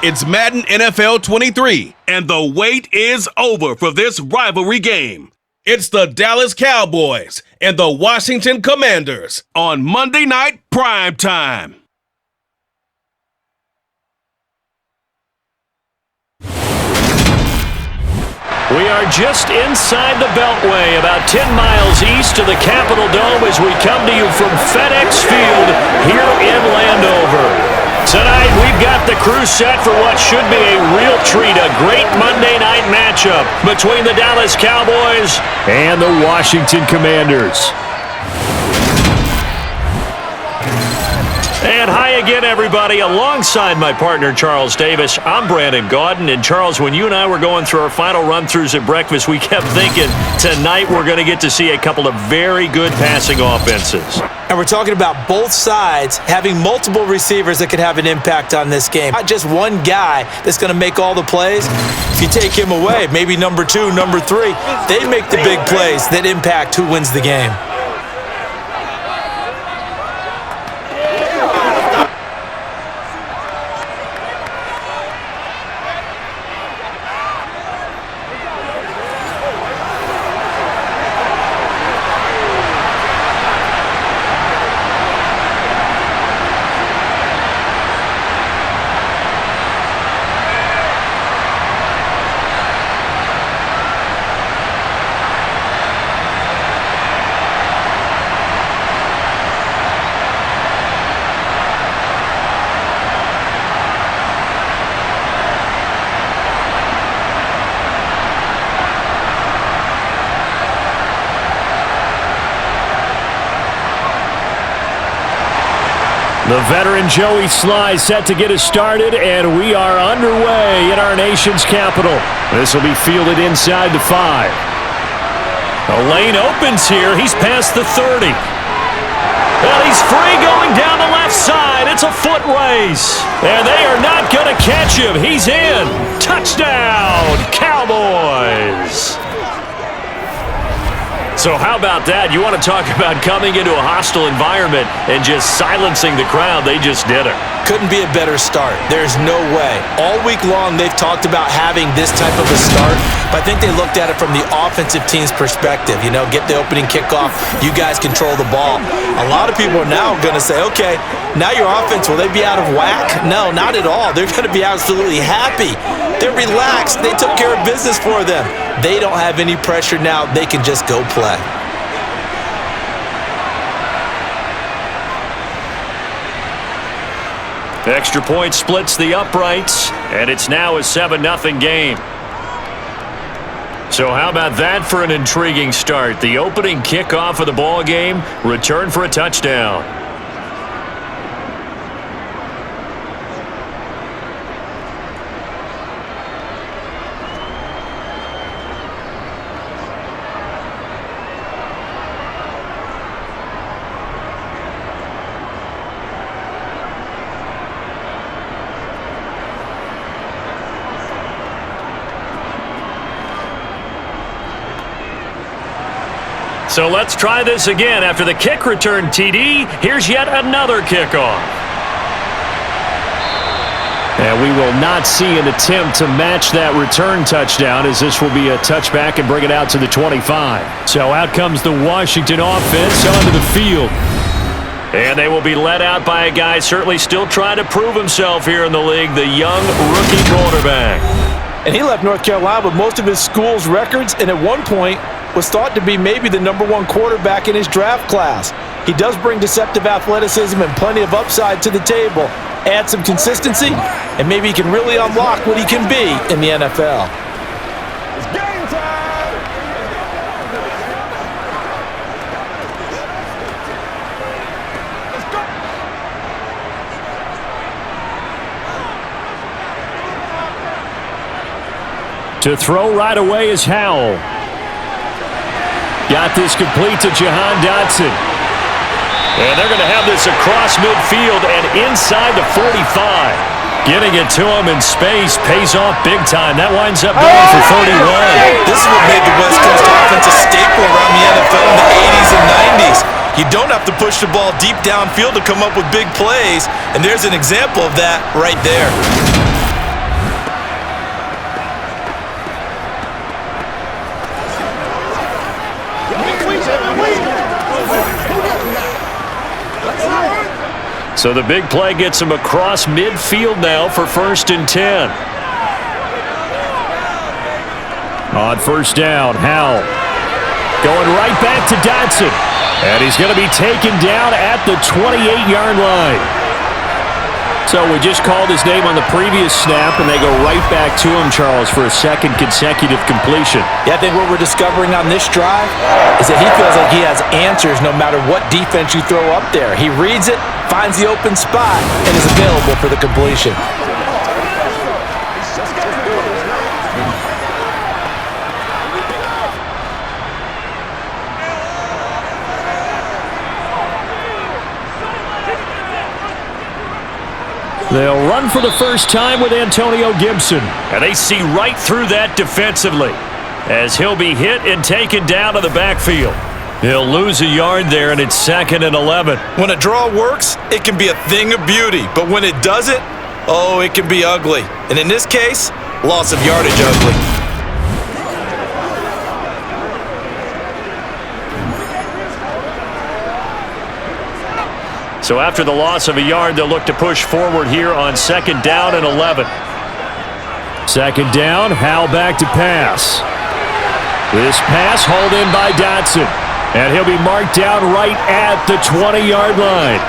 It's Madden NFL 23, and the wait is over for this rivalry game. It's the Dallas Cowboys and the Washington Commanders on Monday Night Primetime. We are just inside the Beltway, about 10 miles east of the Capitol Dome as we come to you from FedEx Field here in Landover. Tonight, we've got the crew set for what should be a real treat, a great Monday night matchup between the Dallas Cowboys and the Washington Commanders. And hi again, everybody. Alongside my partner, Charles Davis, I'm Brandon Gaudin. And Charles, when you and I were going through our final run-throughs at breakfast, we kept thinking tonight we're going to get to see a couple of very good passing offenses. And we're talking about both sides having multiple receivers that could have an impact on this game. Not just one guy that's going to make all the plays. If you take him away, maybe number 2, number 3, they make the big plays that impact who wins the game. The veteran Joey Sly set to get us started, and we are underway in our nation's capital. This will be fielded inside the 5. The lane opens here. He's past the 30. Well, he's free going down the left side. It's a foot race. And they are not going to catch him. He's in. Touchdown, Cowboys. So how about that? You want to talk about coming into a hostile environment and just silencing the crowd. They just did it. Couldn't be a better start. There's no way. All week long, they've talked about having this type of a start, but I think they looked at it from the offensive team's perspective. You know, get the opening kickoff. You guys control the ball. A lot of people are now going to say, okay, now your offense, will they be out of whack? No, not at all. They're going to be absolutely happy. They're relaxed. They took care of business for them. They don't have any pressure now. They can just go play. The extra point splits the uprights, and it's now a 7-0 game. So how about that for an intriguing start? The opening kickoff of the ball game, return for a touchdown. So let's try this again. After the kick return TD, here's yet another kickoff. And we will not see an attempt to match that return touchdown, as this will be a touchback and bring it out to the 25. So out comes the Washington offense onto the field. And they will be led out by a guy certainly still trying to prove himself here in the league, the young rookie quarterback. And he left North Carolina with most of his school's records, and at one point was thought to be maybe the #1 quarterback in his draft class. He does bring deceptive athleticism and plenty of upside to the table. Add some consistency, and maybe he can really unlock what he can be in the NFL. It's game time! Let's go! To throw right away is Howell. Got this complete to Jahan Dotson. And they're going to have this across midfield and inside the 45. Getting it to him in space pays off big time. That winds up going for 31. This is what made the West Coast offense a staple around the NFL in the 80s and 90s. You don't have to push the ball deep downfield to come up with big plays, and there's an example of that right there. So the big play gets him across midfield now for 1st and 10. On 1st down, Howell going right back to Dotson. And he's going to be taken down at the 28-yard line. So we just called his name on the previous snap, and they go right back to him, Charles, for a second consecutive completion. Yeah, I think what we're discovering on this drive is that he feels like he has answers no matter what defense you throw up there. He reads it, finds the open spot, and is available for the completion. They'll run for the first time with Antonio Gibson. And they see right through that defensively as he'll be hit and taken down to the backfield. He'll lose a yard there, and it's 2nd and 11. When a draw works, it can be a thing of beauty. But when it doesn't, oh, it can be ugly. And in this case, loss of yardage ugly. So after the loss of a yard, they'll look to push forward here on 2nd down and 11. 2nd down, Howell back to pass. This pass hauled in by Dotson. And he'll be marked down right at the 20-yard line.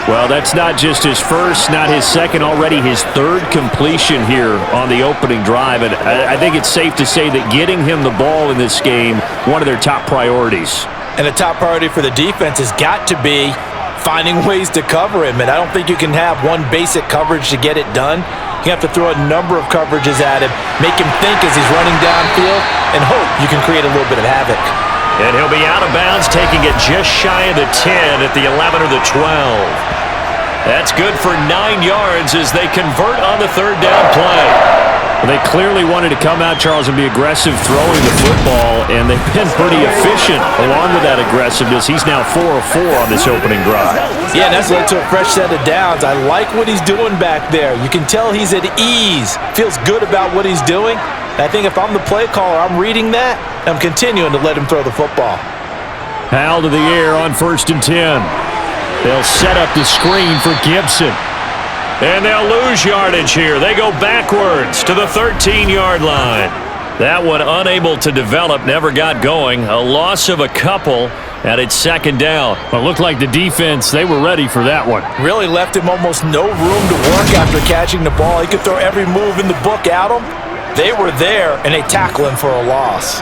Well, that's not just his first, not his second, already his 3rd completion here on the opening drive. And I think it's safe to say that getting him the ball in this game, one of their top priorities. And a top priority for the defense has got to be finding ways to cover him. And I don't think you can have one basic coverage to get it done. You have to throw a number of coverages at him, make him think as he's running downfield, and hope you can create a little bit of havoc. And he'll be out of bounds, taking it just shy of the 10 at the 11 or the 12. That's good for 9 yards as they convert on the 3rd down play. Well, they clearly wanted to come out, Charles, and be aggressive throwing the football, and they've been pretty efficient along with that aggressiveness. He's now 4 of 4 on this opening drive. Yeah, and that's led to a fresh set of downs. I like what he's doing back there. You can tell he's at ease, feels good about what he's doing. And I think if I'm the play caller, I'm reading that, and I'm continuing to let him throw the football. Howell to the air on 1st and 10. They'll set up the screen for Gibson. And they'll lose yardage here. They go backwards to the 13-yard line. That one unable to develop, never got going. A loss of a couple, and it's 2nd down. Well, it looked like the defense, they were ready for that one. Really left him almost no room to work after catching the ball. He could throw every move in the book at him. They were there, and they tackle him for a loss.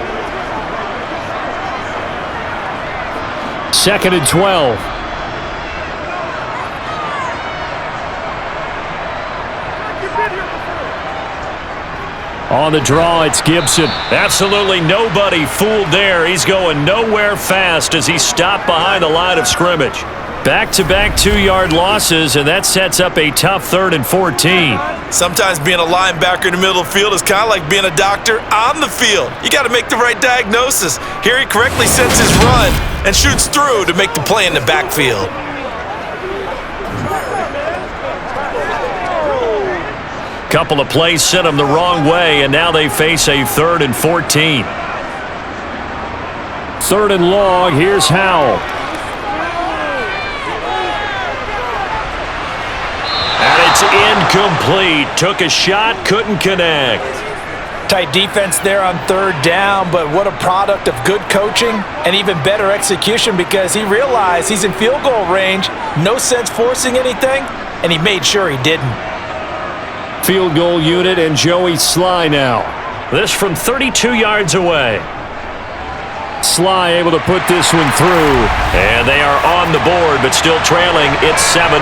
2nd and 12. On the draw, it's Gibson. Absolutely nobody fooled there. He's going nowhere fast as he's stopped behind the line of scrimmage. Back-to-back 2-yard losses, and that sets up a tough 3rd and 14. Sometimes being a linebacker in the middle of the field is kind of like being a doctor on the field. You got to make the right diagnosis. Here he correctly sets his run and shoots through to make the play in the backfield. Couple of plays sent them the wrong way, and now they face a 3rd and 14. 3rd and long, here's Howell. And it's incomplete. Took a shot, couldn't connect. Tight defense there on 3rd down, but what a product of good coaching and even better execution because he realized he's in field goal range. No sense forcing anything, and he made sure he didn't. Field goal unit and Joey Sly now. This from 32 yards away. Sly able to put this one through. And they are on the board, but still trailing. It's 7-3.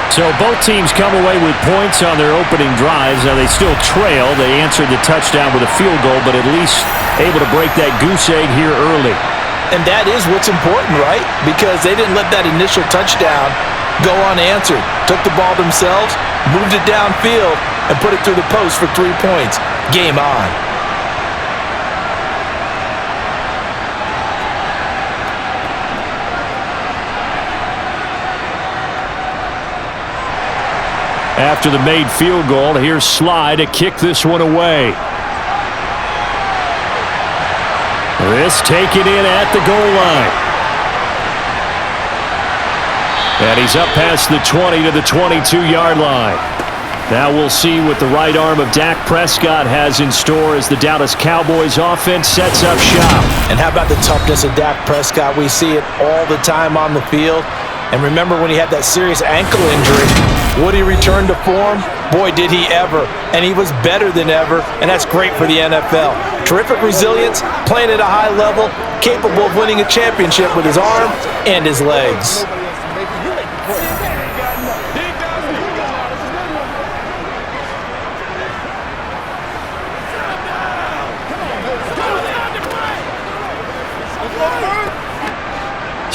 So both teams come away with points on their opening drives. Now they still trail. They answered the touchdown with a field goal, but at least able to break that goose egg here early. And that is what's important, right? Because they didn't let that initial touchdown go unanswered. Took the ball themselves, moved it downfield, and put it through the post for 3 points. Game on. After the made field goal, here's Sly to kick this one away. This taken in at the goal line. And he's up past the 20 to the 22-yard line. Now we'll see what the right arm of Dak Prescott has in store as the Dallas Cowboys offense sets up shop. And how about the toughness of Dak Prescott? We see it all the time on the field. And remember when he had that serious ankle injury, would he return to form? Boy, did he ever. And he was better than ever, and that's great for the NFL. Terrific resilience, playing at a high level, capable of winning a championship with his arm and his legs.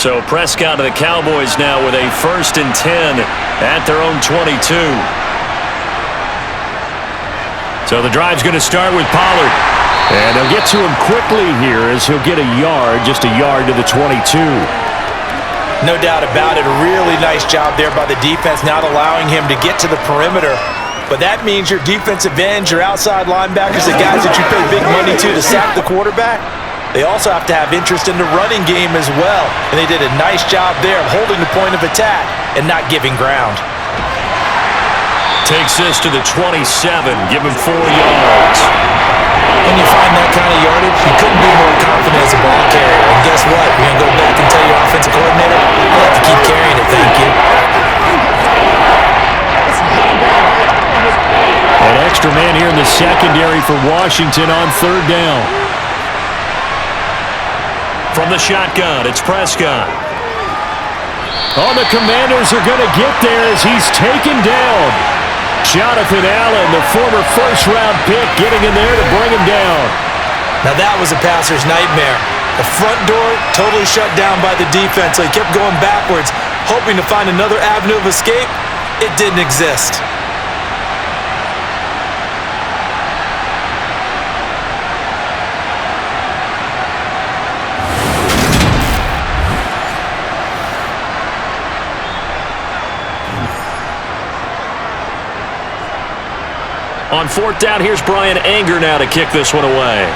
So Prescott of the Cowboys now with a 1st and 10 at their own 22. So the drive's going to start with Pollard. And they'll get to him quickly here as he'll get a yard, just a yard to the 22. No doubt about it. A really nice job there by the defense, not allowing him to get to the perimeter. But that means your defensive ends, your outside linebackers, the guys that you pay big money to sack the quarterback, they also have to have interest in the running game as well. And they did a nice job there of holding the point of attack and not giving ground. Takes this to the 27, give him 4 yards. When you find that kind of yardage, you couldn't be more confident as a ball carrier. And guess what? You're going to go back and tell your offensive coordinator, I'll have to keep carrying it, thank you. An extra man here in the secondary for Washington on 3rd down. From the shotgun, it's Prescott. Oh, the Commanders are going to get there as he's taken down. Jonathan Allen, the former 1st-round pick, getting in there to bring him down. Now that was a passer's nightmare. The front door totally shut down by the defense, so he kept going backwards, hoping to find another avenue of escape. It didn't exist. On 4th down, here's Brian Anger now to kick this one away.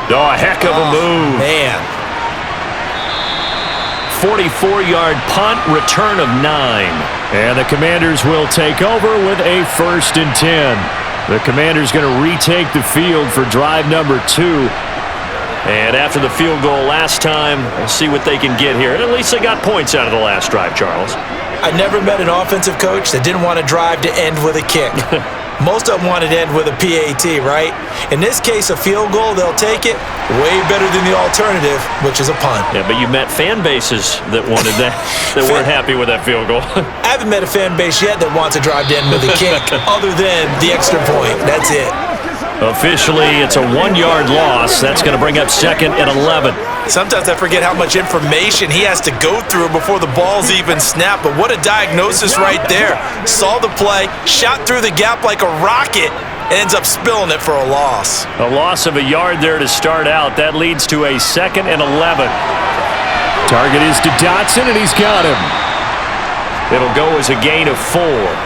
Oh, a heck of a move. Man. 44-yard punt, return of 9. And the Commanders will take over with a 1st and 10. The Commanders going to retake the field for drive number 2. And after the field goal last time, we'll see what they can get here. And at least they got points out of the last drive, Charles. I never met an offensive coach that didn't want to drive to end with a kick. Most of them wanted to end with a PAT, right? In this case, a field goal, they'll take it. Way better than the alternative, which is a punt. Yeah, but you met fan bases that wanted that, that weren't happy with that field goal. I haven't met a fan base yet that wants to drive to end with a kick, other than the extra point. That's it. Officially, it's a 1-yard loss. That's going to bring up 2nd and 11. Sometimes I forget how much information he has to go through before the ball's even snapped. But what a diagnosis right there. Saw the play, shot through the gap like a rocket, and ends up spilling it for a loss. A loss of a yard there to start out. That leads to a 2nd and 11. Target is to Dotson, and he's got him. It'll go as a gain of 4.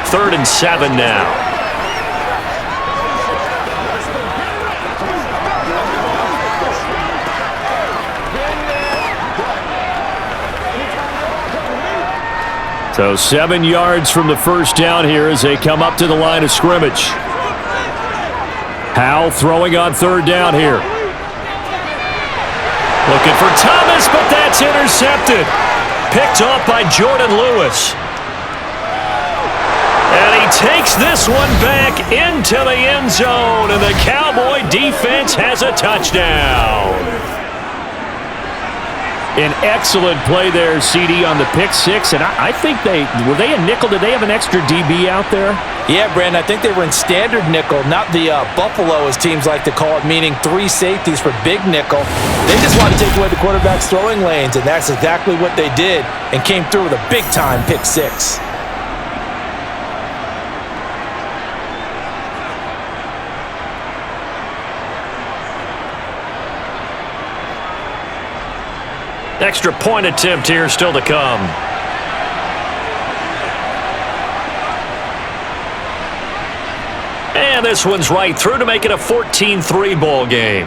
3rd and 7 now. So 7 yards from the 1st down here as they come up to the line of scrimmage. Howell throwing on 3rd down here. Looking for Thomas, but that's intercepted. Picked off by Jordan Lewis. And he takes this one back into the end zone, and the Cowboy defense has a touchdown. An excellent play there, CD, on the pick 6, and I think were they a nickel? Did they have an extra DB out there? Yeah, Brandon, I think they were in standard nickel, not the Buffalo, as teams like to call it, meaning 3 safeties for big nickel. They just want to take away the quarterback's throwing lanes, and that's exactly what they did, and came through with a big-time pick 6. Extra point attempt here still to come. this one's right through to make it a 14-3 ball game.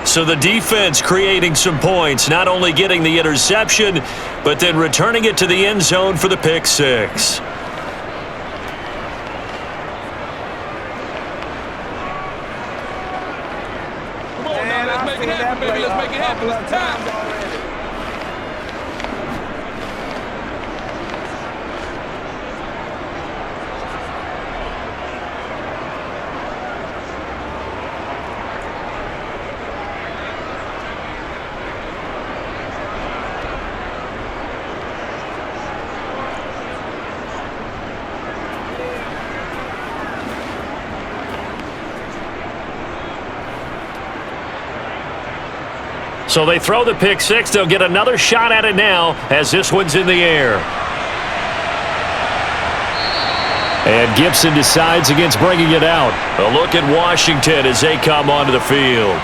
So the defense creating some points, not only getting the interception, but then returning it to the end zone for the pick six. Come on now, let's make it happen, baby. Let's make it happen. It's time. So they throw the pick six. They'll get another shot at it now as this one's in the air. And Gibson decides against bringing it out. A look at Washington as they come onto the field.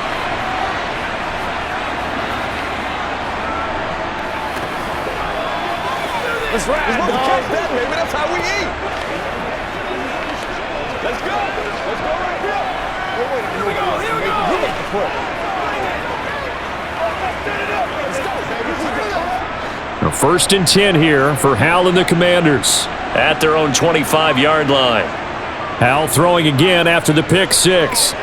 Let's ride, dog. Catch that, baby. That's how we eat. Let's go. Let's go right here. Here we go. Here we go. A 1st and 10 here for Hal and the Commanders at their own 25-yard line. Hal throwing again after the pick six.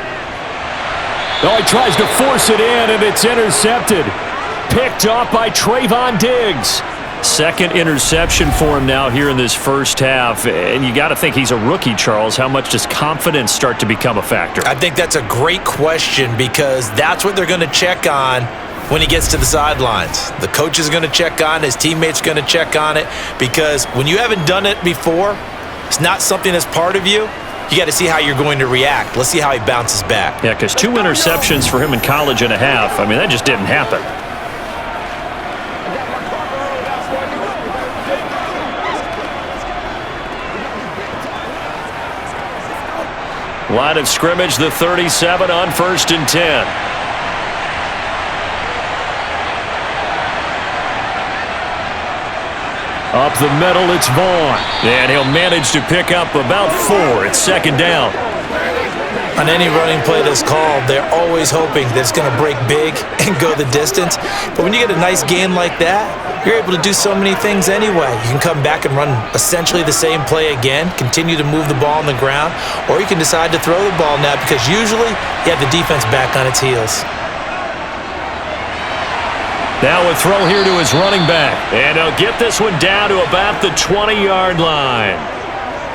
Oh, he tries to force it in, and it's intercepted. Picked off by Trayvon Diggs. Second interception for him now here in this first half. And you got to think he's a rookie, Charles. How much does confidence start to become a factor? I think that's a great question because that's what they're going to check on when he gets to the sidelines. The coach is going to check on it. His teammates are going to check on it because when you haven't done it before, it's not something that's part of you. You got to see how you're going to react. Let's see how he bounces back. Yeah, because 2 interceptions for him in college and a half. I mean, that just didn't happen. Line of scrimmage, the 37 on 1st and 10. Up the middle, it's Vaughn. And he'll manage to pick up about 4. It's 2nd down. On any running play that's called, they're always hoping that it's going to break big and go the distance. But when you get a nice gain like that, you're able to do so many things anyway. You can come back and run essentially the same play again, continue to move the ball on the ground, or you can decide to throw the ball now because usually you have the defense back on its heels. Now a throw here to his running back. And he'll get this one down to about the 20-yard line.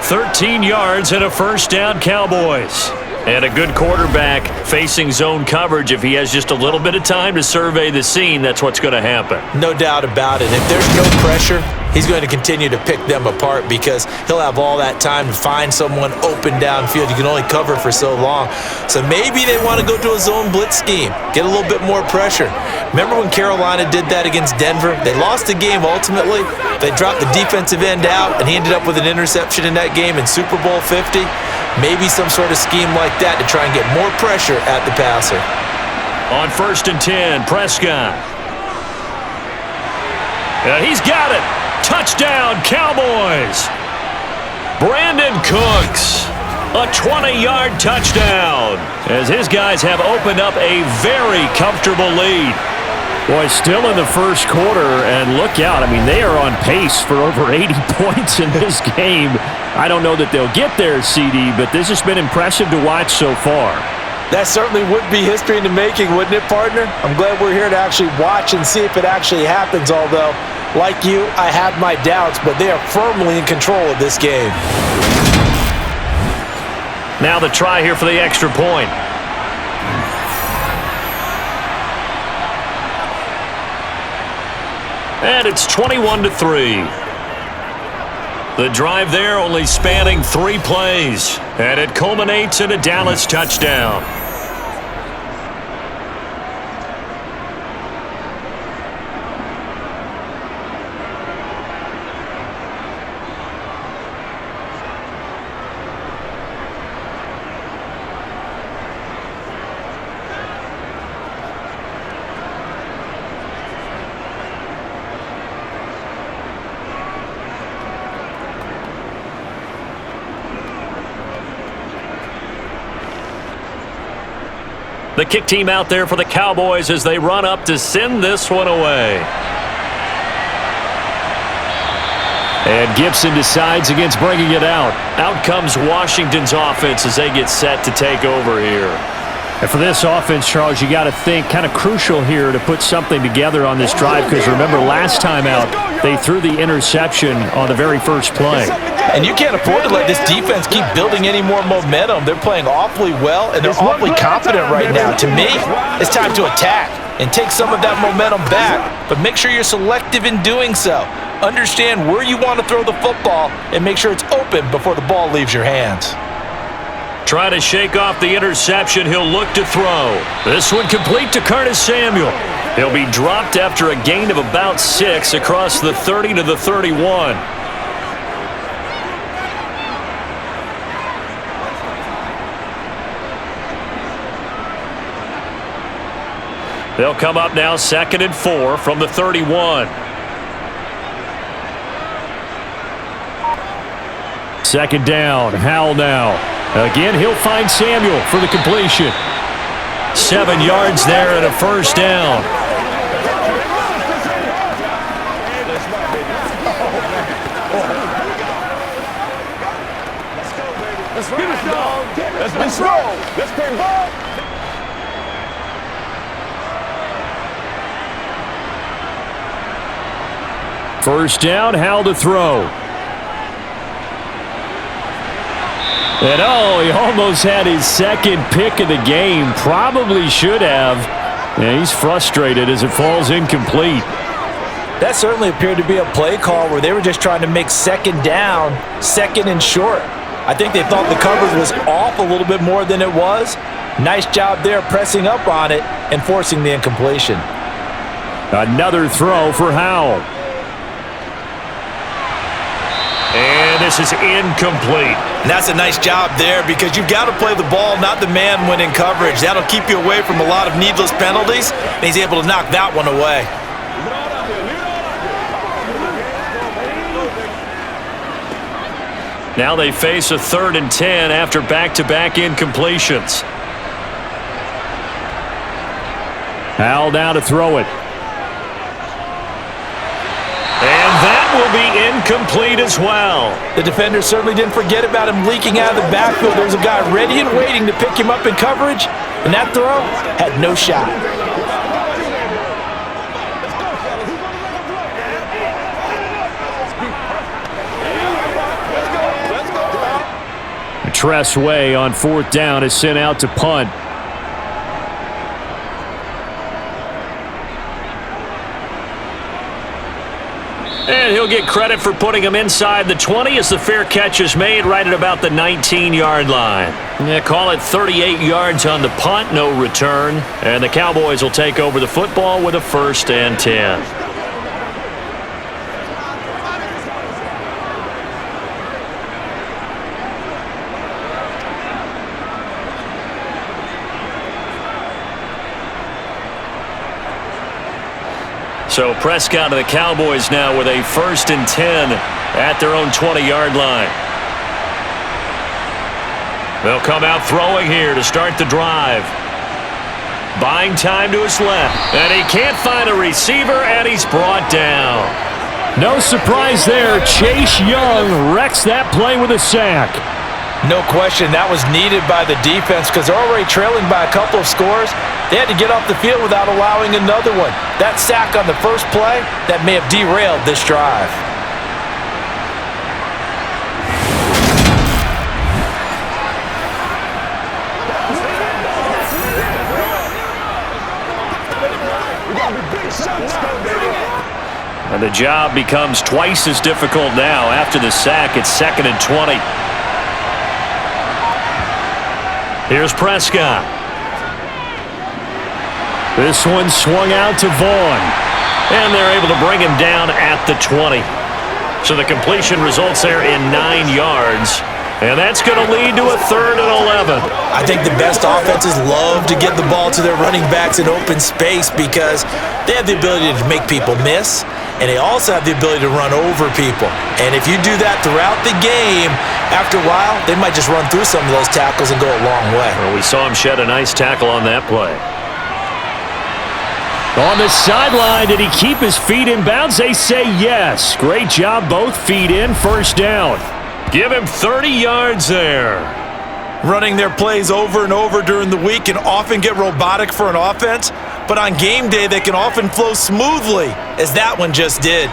13 yards and a 1st down, Cowboys. And a good quarterback facing zone coverage. If he has just a little bit of time to survey the scene, that's what's going to happen. No doubt about it. If there's no pressure, he's going to continue to pick them apart because he'll have all that time to find someone open downfield. You can only cover for so long. So maybe they want to go to a zone blitz scheme, get a little bit more pressure. Remember when Carolina did that against Denver? They lost the game ultimately. They dropped the defensive end out, and he ended up with an interception in that game in Super Bowl 50. Maybe some sort of scheme like that to try and get more pressure at the passer. On 1st and 10, Prescott. And he's got it. Touchdown, Cowboys. Brandon Cooks. A 20-yard touchdown as his guys have opened up a very comfortable lead. Boy, still in the first quarter, and look out. I mean, they are on pace for over 80 points in this game. I don't know that they'll get there, CD, but this has been impressive to watch so far. That certainly would be history in the making, wouldn't it, partner? I'm glad we're here to actually watch and see if it actually happens, although, like you, I have my doubts, but they are firmly in control of this game. Now the try here for the extra point. And it's 21-3. The drive there only spanning 3 plays. And it culminates in a Dallas touchdown. The kick team out there for the Cowboys as they run up to send this one away. And Gibson decides against bringing it out. Out comes Washington's offense as they get set to take over here. And for this offense, Charles, you got to think kind of crucial here to put something together on this drive, because remember last time out they threw the interception on the very first play. And you can't afford to let this defense keep building any more momentum. They're playing awfully well, and they're awfully confident right now. To me, it's time to attack and take some of that momentum back, but make sure you're selective in doing so. Understand where you want to throw the football and make sure it's open before the ball leaves your hands. Trying to shake off the interception, he'll look to throw. This one complete to Curtis Samuel. He'll be dropped after a gain of about 6 across the 30 to the 31. They'll come up now 2nd and 4 from the 31. Second down, Howell now. Again, he'll find Samuel for the completion. 7 yards there and a first down. Let's go. Let's play ball. First down, Howell to throw. And he almost had his second pick of the game. Probably should have. Yeah, he's frustrated as it falls incomplete. That certainly appeared to be a play call where they were just trying to make second down, second and short. I think they thought the coverage was off a little bit more than it was. Nice job there pressing up on it and forcing the incompletion. Another throw for Howell. And this is incomplete. And that's a nice job there because you've got to play the ball, not the man when in coverage. That'll keep you away from a lot of needless penalties, and he's able to knock that one away. Now they face a 3rd and 10 after back-to-back incompletions. Howell down to throw it. And that will be incomplete as well. The defender certainly didn't forget about him leaking out of the backfield. There's a guy ready and waiting to pick him up in coverage, and that throw had no shot. Tress Way on 4th down is sent out to punt. And he'll get credit for putting him inside the 20 as the fair catch is made right at about the 19-yard line. Yeah, call it 38 yards on the punt, no return. And the Cowboys will take over the football with a 1st and 10. So Prescott of the Cowboys now with a 1st and 10 at their own 20-yard line. They'll come out throwing here to start the drive. Buying time to his left. And he can't find a receiver, and he's brought down. No surprise there. Chase Young wrecks that play with a sack. No question, that was needed by the defense because they're already trailing by a couple of scores. They had to get off the field without allowing another one. That sack on the first play, that may have derailed this drive. And the job becomes twice as difficult now after the sack. It's 2nd and 20. Here's Prescott. This one swung out to Vaughn. And they're able to bring him down at the 20. So the completion results there in 9 yards. And that's going to lead to a 3rd and 11. I think the best offenses love to get the ball to their running backs in open space because they have the ability to make people miss, and they also have the ability to run over people. And if you do that throughout the game, After a while, they might just run through some of those tackles and go a long way. Well, we saw him shed a nice tackle on that play. On the sideline, did he keep his feet in bounds? They say yes. Great job, both feet in, first down. Give him 30 yards there. Running their plays over and over during the week can often get robotic for an offense, but on game day they can often flow smoothly, as that one just did.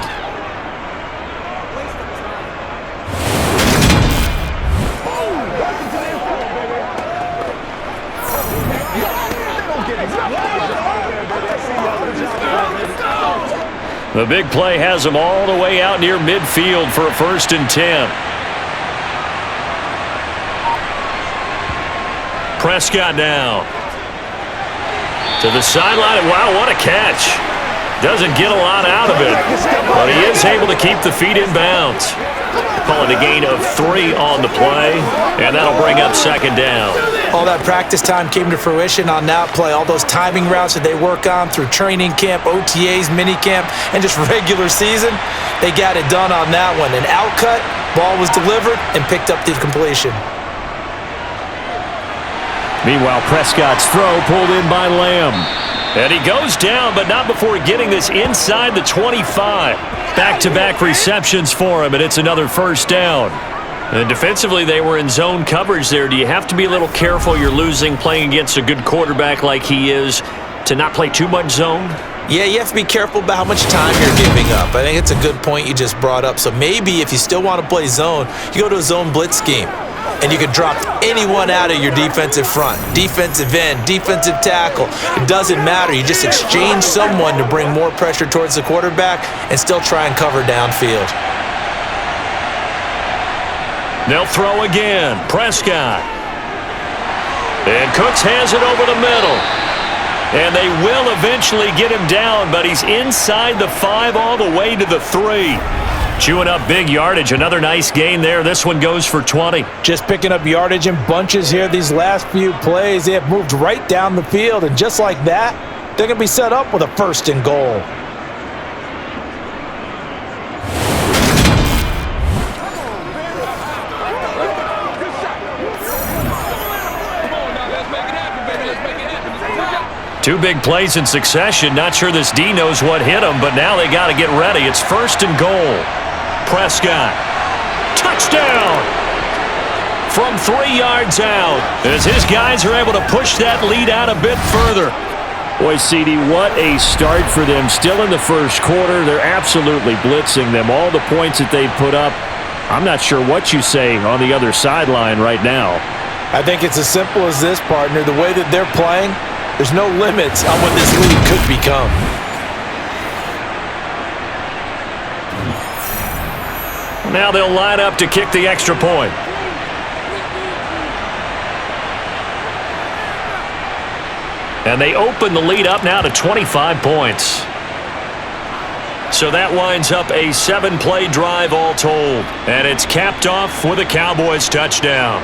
The big play has him all the way out near midfield for a 1st and 10. Prescott now to the sideline. Wow, what a catch. Doesn't get a lot out of it, but he is able to keep the feet in bounds. Call it a gain of 3 on the play, and that'll bring up 2nd down. All that practice time came to fruition on that play. All those timing routes that they work on through training camp, OTAs, minicamp, and just regular season, they got it done on that one. An outcut, ball was delivered, and picked up the completion. Meanwhile, Prescott's throw pulled in by Lamb. And he goes down, but not before getting this inside the 25. Back-to-back receptions for him, and it's another 1st down. And defensively, they were in zone coverage there. Do you have to be a little careful? You're losing, playing against a good quarterback like he is, to not play too much zone? Yeah, you have to be careful about how much time you're giving up. I think it's a good point you just brought up. So maybe if you still want to play zone, you go to a zone blitz scheme. And you can drop anyone out of your defensive front, defensive end, defensive tackle. It doesn't matter. You just exchange someone to bring more pressure towards the quarterback and still try and cover downfield. They'll throw again. Prescott. And Cooks has it over the middle. And they will eventually get him down, but he's inside the 5 all the way to the 3. Chewing up big yardage. Another nice gain there. This one goes for 20. Just picking up yardage in bunches here these last few plays. They have moved right down the field, and just like that, they're going to be set up with a 1st and goal. Two big plays in succession. Not sure this D knows what hit him, but now they got to get ready. It's 1st and goal. Prescott. Touchdown! From 3 yards out, as his guys are able to push that lead out a bit further. Boy, CD, what a start for them. Still in the 1st quarter. They're absolutely blitzing them. All the points that they've put up, I'm not sure what you say on the other sideline right now. I think it's as simple as this, partner. The way that they're playing, there's no limits on what this league could become. Now they'll line up to kick the extra point. And they open the lead up now to 25 points. So that winds up a 7-play drive all told. And it's capped off with a Cowboys touchdown.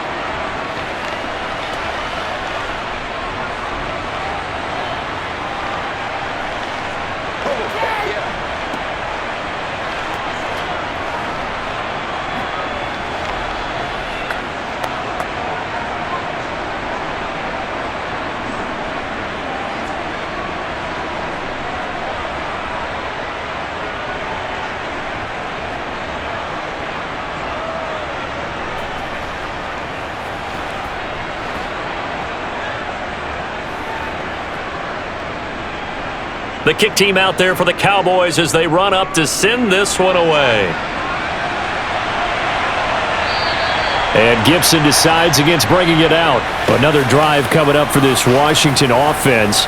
The kick team out there for the Cowboys as they run up to send this one away. And Gibson decides against bringing it out. Another drive coming up for this Washington offense.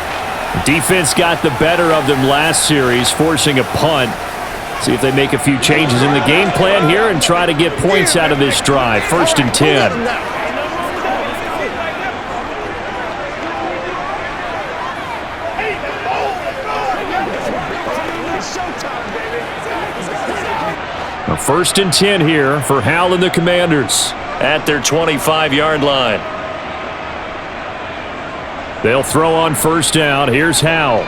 Defense got the better of them last series, forcing a punt. See if they make a few changes in the game plan here and try to get points out of this drive. 1st and 10. A 1st and 10 here for Hal and the Commanders at their 25-yard line. They'll throw on 1st down. Here's Hal.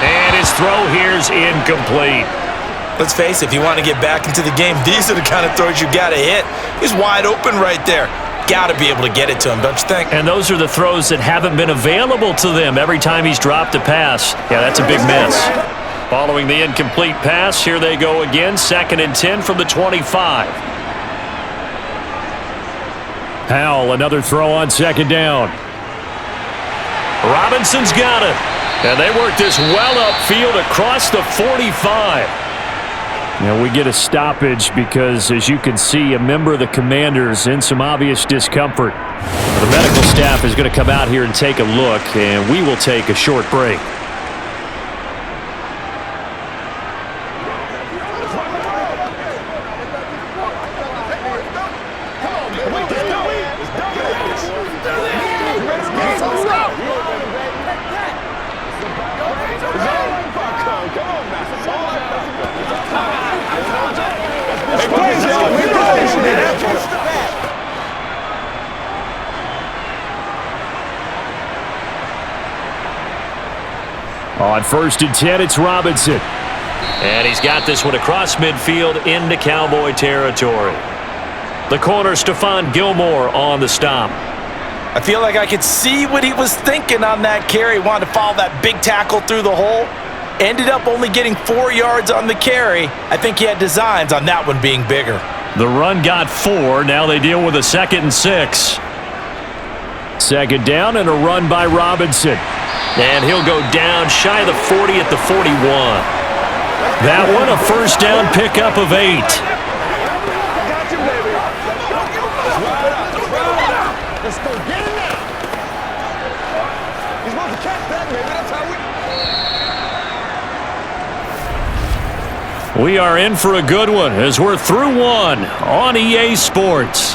And his throw here's incomplete. Let's face it, if you want to get back into the game, these are the kind of throws you got to hit. He's wide open right there. Got to be able to get it to him, don't you think? And those are the throws that haven't been available to them every time he's dropped a pass. Yeah, that's a big miss. Following the incomplete pass, here they go again, 2nd and 10 from the 25. Howell, another throw on 2nd down. Robinson's got it. And they work this well upfield across the 45. Now we get a stoppage because, as you can see, a member of the Commanders in some obvious discomfort. The medical staff is going to come out here and take a look, and we will take a short break. On 1st and 10, it's Robinson. And he's got this one across midfield into Cowboy territory. The corner, Stephon Gilmore, on the stop. I feel like I could see what he was thinking on that carry. Wanted to follow that big tackle through the hole. Ended up only getting 4 yards on the carry. I think he had designs on that one being bigger. The run got 4. Now they deal with a 2nd and 6. 2nd down and a run by Robinson. And he'll go down shy of the 40 at the 41. That one a 1st down pickup of 8. Got you, baby. Let's go get him now. He's supposed to catch that, baby. That's how We are in for a good one as we're through one on EA Sports.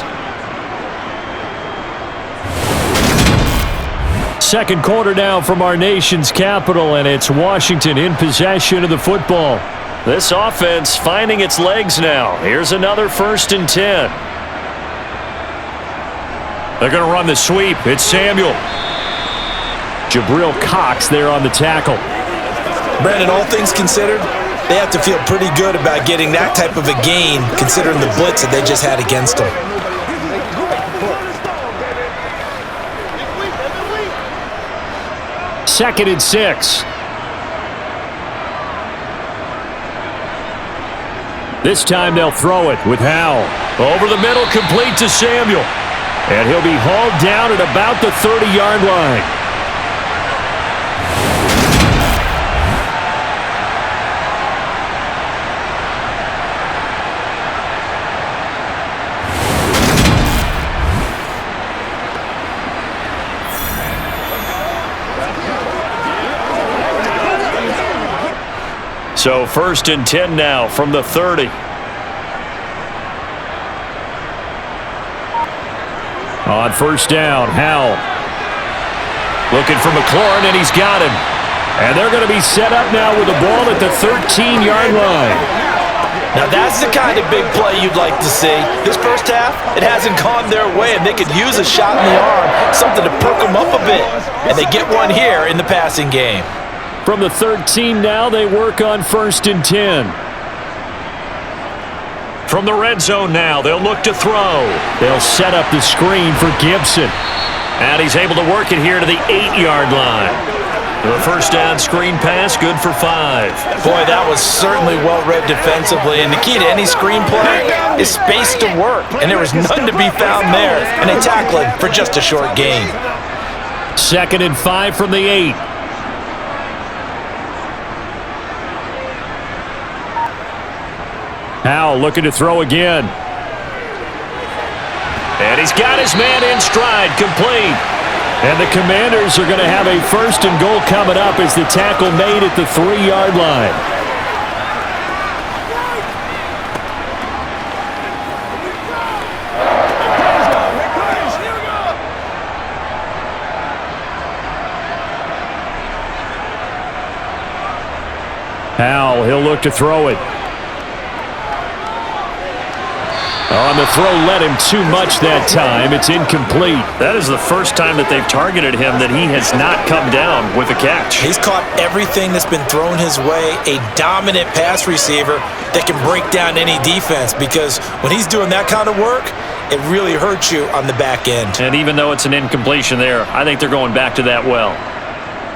2nd quarter now from our nation's capital, and it's Washington in possession of the football. This offense finding its legs now. Here's another 1st and 10. They're going to run the sweep. It's Samuel. Jabril Cox there on the tackle. Brandon, all things considered, they have to feel pretty good about getting that type of a gain considering the blitz that they just had against them. 2nd and 6. This time they'll throw it with Howell. Over the middle, complete to Samuel. And he'll be hauled down at about the 30-yard line. So 1st and 10 now from the 30. On 1st down, Howell. Looking for McLaurin, and he's got him. And they're going to be set up now with the ball at the 13-yard line. Now that's the kind of big play you'd like to see. This first half, it hasn't gone their way, and they could use a shot in the arm, something to perk them up a bit. And they get one here in the passing game. From the 13 now, they work on 1st and 10. From the red zone now, they'll look to throw. They'll set up the screen for Gibson. And he's able to work it here to the 8-yard line. The 1st down screen pass, good for 5. Boy, that was certainly well-read defensively. And the key to any screen play is space to work. And there was none to be found there. And they tackle it for just a short gain. 2nd and 5 from the 8. Howell looking to throw again. And he's got his man in stride, complete. And the Commanders are going to have a 1st and goal coming up as the tackle made at the 3-yard line. Howell, he'll look to throw it. On the throw, led him too much that time. It's incomplete. That is the first time that they've targeted him that he has not come down with a catch. He's caught everything that's been thrown his way. A dominant pass receiver that can break down any defense, because when he's doing that kind of work, it really hurts you on the back end. And even though it's an incompletion there, I think they're going back to that well.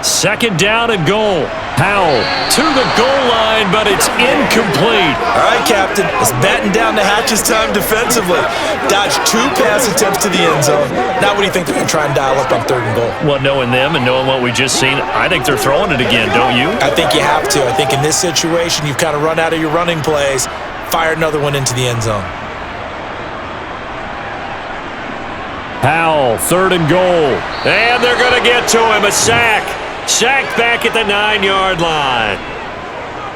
Second down and goal. Powell to the goal line, but it's incomplete. All right, Captain. It's batten down the hatches time defensively. Dodged 2 pass attempts to the end zone. Now what do you think they're going to try and dial up on 3rd and goal? Well, knowing them and knowing what we just seen, I think they're throwing it again, don't you? I think you have to. I think in this situation, you've kind of run out of your running plays. Fire another one into the end zone. Powell, 3rd and goal. And they're going to get to him. A sack. Sacked back at the 9-yard line.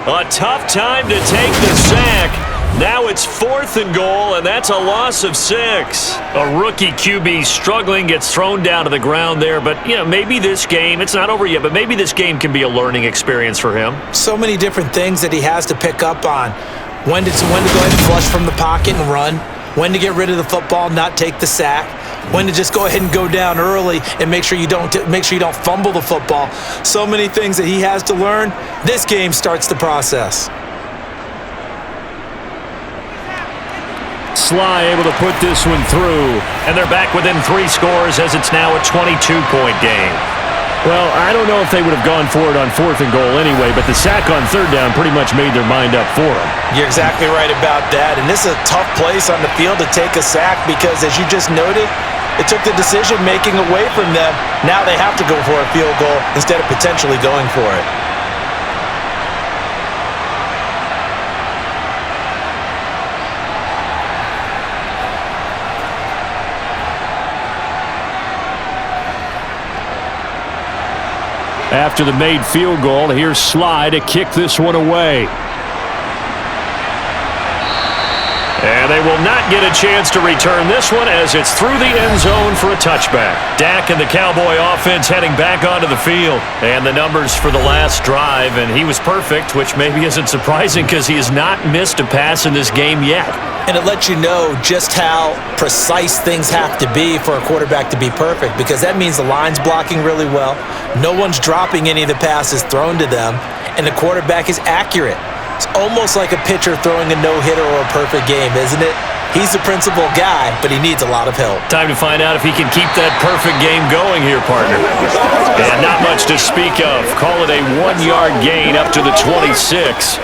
A tough time to take the sack. Now it's 4th and goal, and that's a loss of 6. A rookie QB struggling, gets thrown down to the ground there. But, you know, maybe this game, it's not over yet, but maybe this game can be a learning experience for him. So many different things that he has to pick up on. When to go ahead and flush from the pocket and run. When to get rid of the football, not take the sack. When to just go ahead and go down early and make sure you don't fumble the football. So many things that he has to learn. This game starts the process. Sly able to put this one through. And they're back within 3 scores as it's now a 22-point game. Well, I don't know if they would have gone for it on 4th and goal anyway, but the sack on 3rd down pretty much made their mind up for them. You're exactly right about that. And this is a tough place on the field to take a sack because, as you just noted, it took the decision-making away from them. Now they have to go for a field goal instead of potentially going for it. After the made field goal, here's Sly to kick this one away. And they will not get a chance to return this one as it's through the end zone for a touchback. Dak and the Cowboy offense heading back onto the field. And the numbers for the last drive, and he was perfect, which maybe isn't surprising because he has not missed a pass in this game yet. And it lets you know just how precise things have to be for a quarterback to be perfect, because that means the line's blocking really well, no one's dropping any of the passes thrown to them, and the quarterback is accurate. It's almost like a pitcher throwing a no-hitter or a perfect game, isn't it? He's the principal guy, but he needs a lot of help. Time to find out if he can keep that perfect game going here, partner. And not much to speak of. Call it a 1-yard gain up to the 26.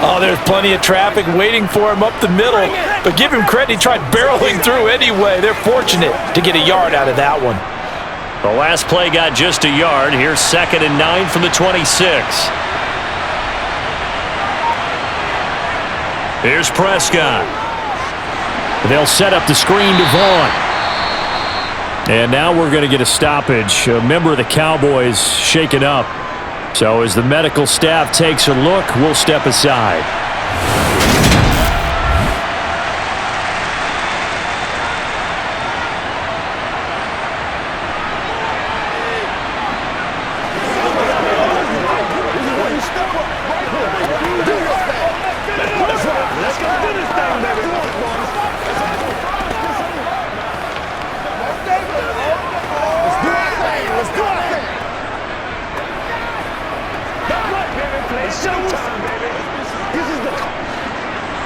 Oh, there's plenty of traffic waiting for him up the middle, but give him credit, he tried barreling through anyway. They're fortunate to get a yard out of that one. The last play got just a yard. Here's 2nd and 9 from the 26. Here's Prescott. They'll set up the screen to Vaughn. And now we're going to get a stoppage. A member of the Cowboys shaken up. So as the medical staff takes a look, we'll step aside.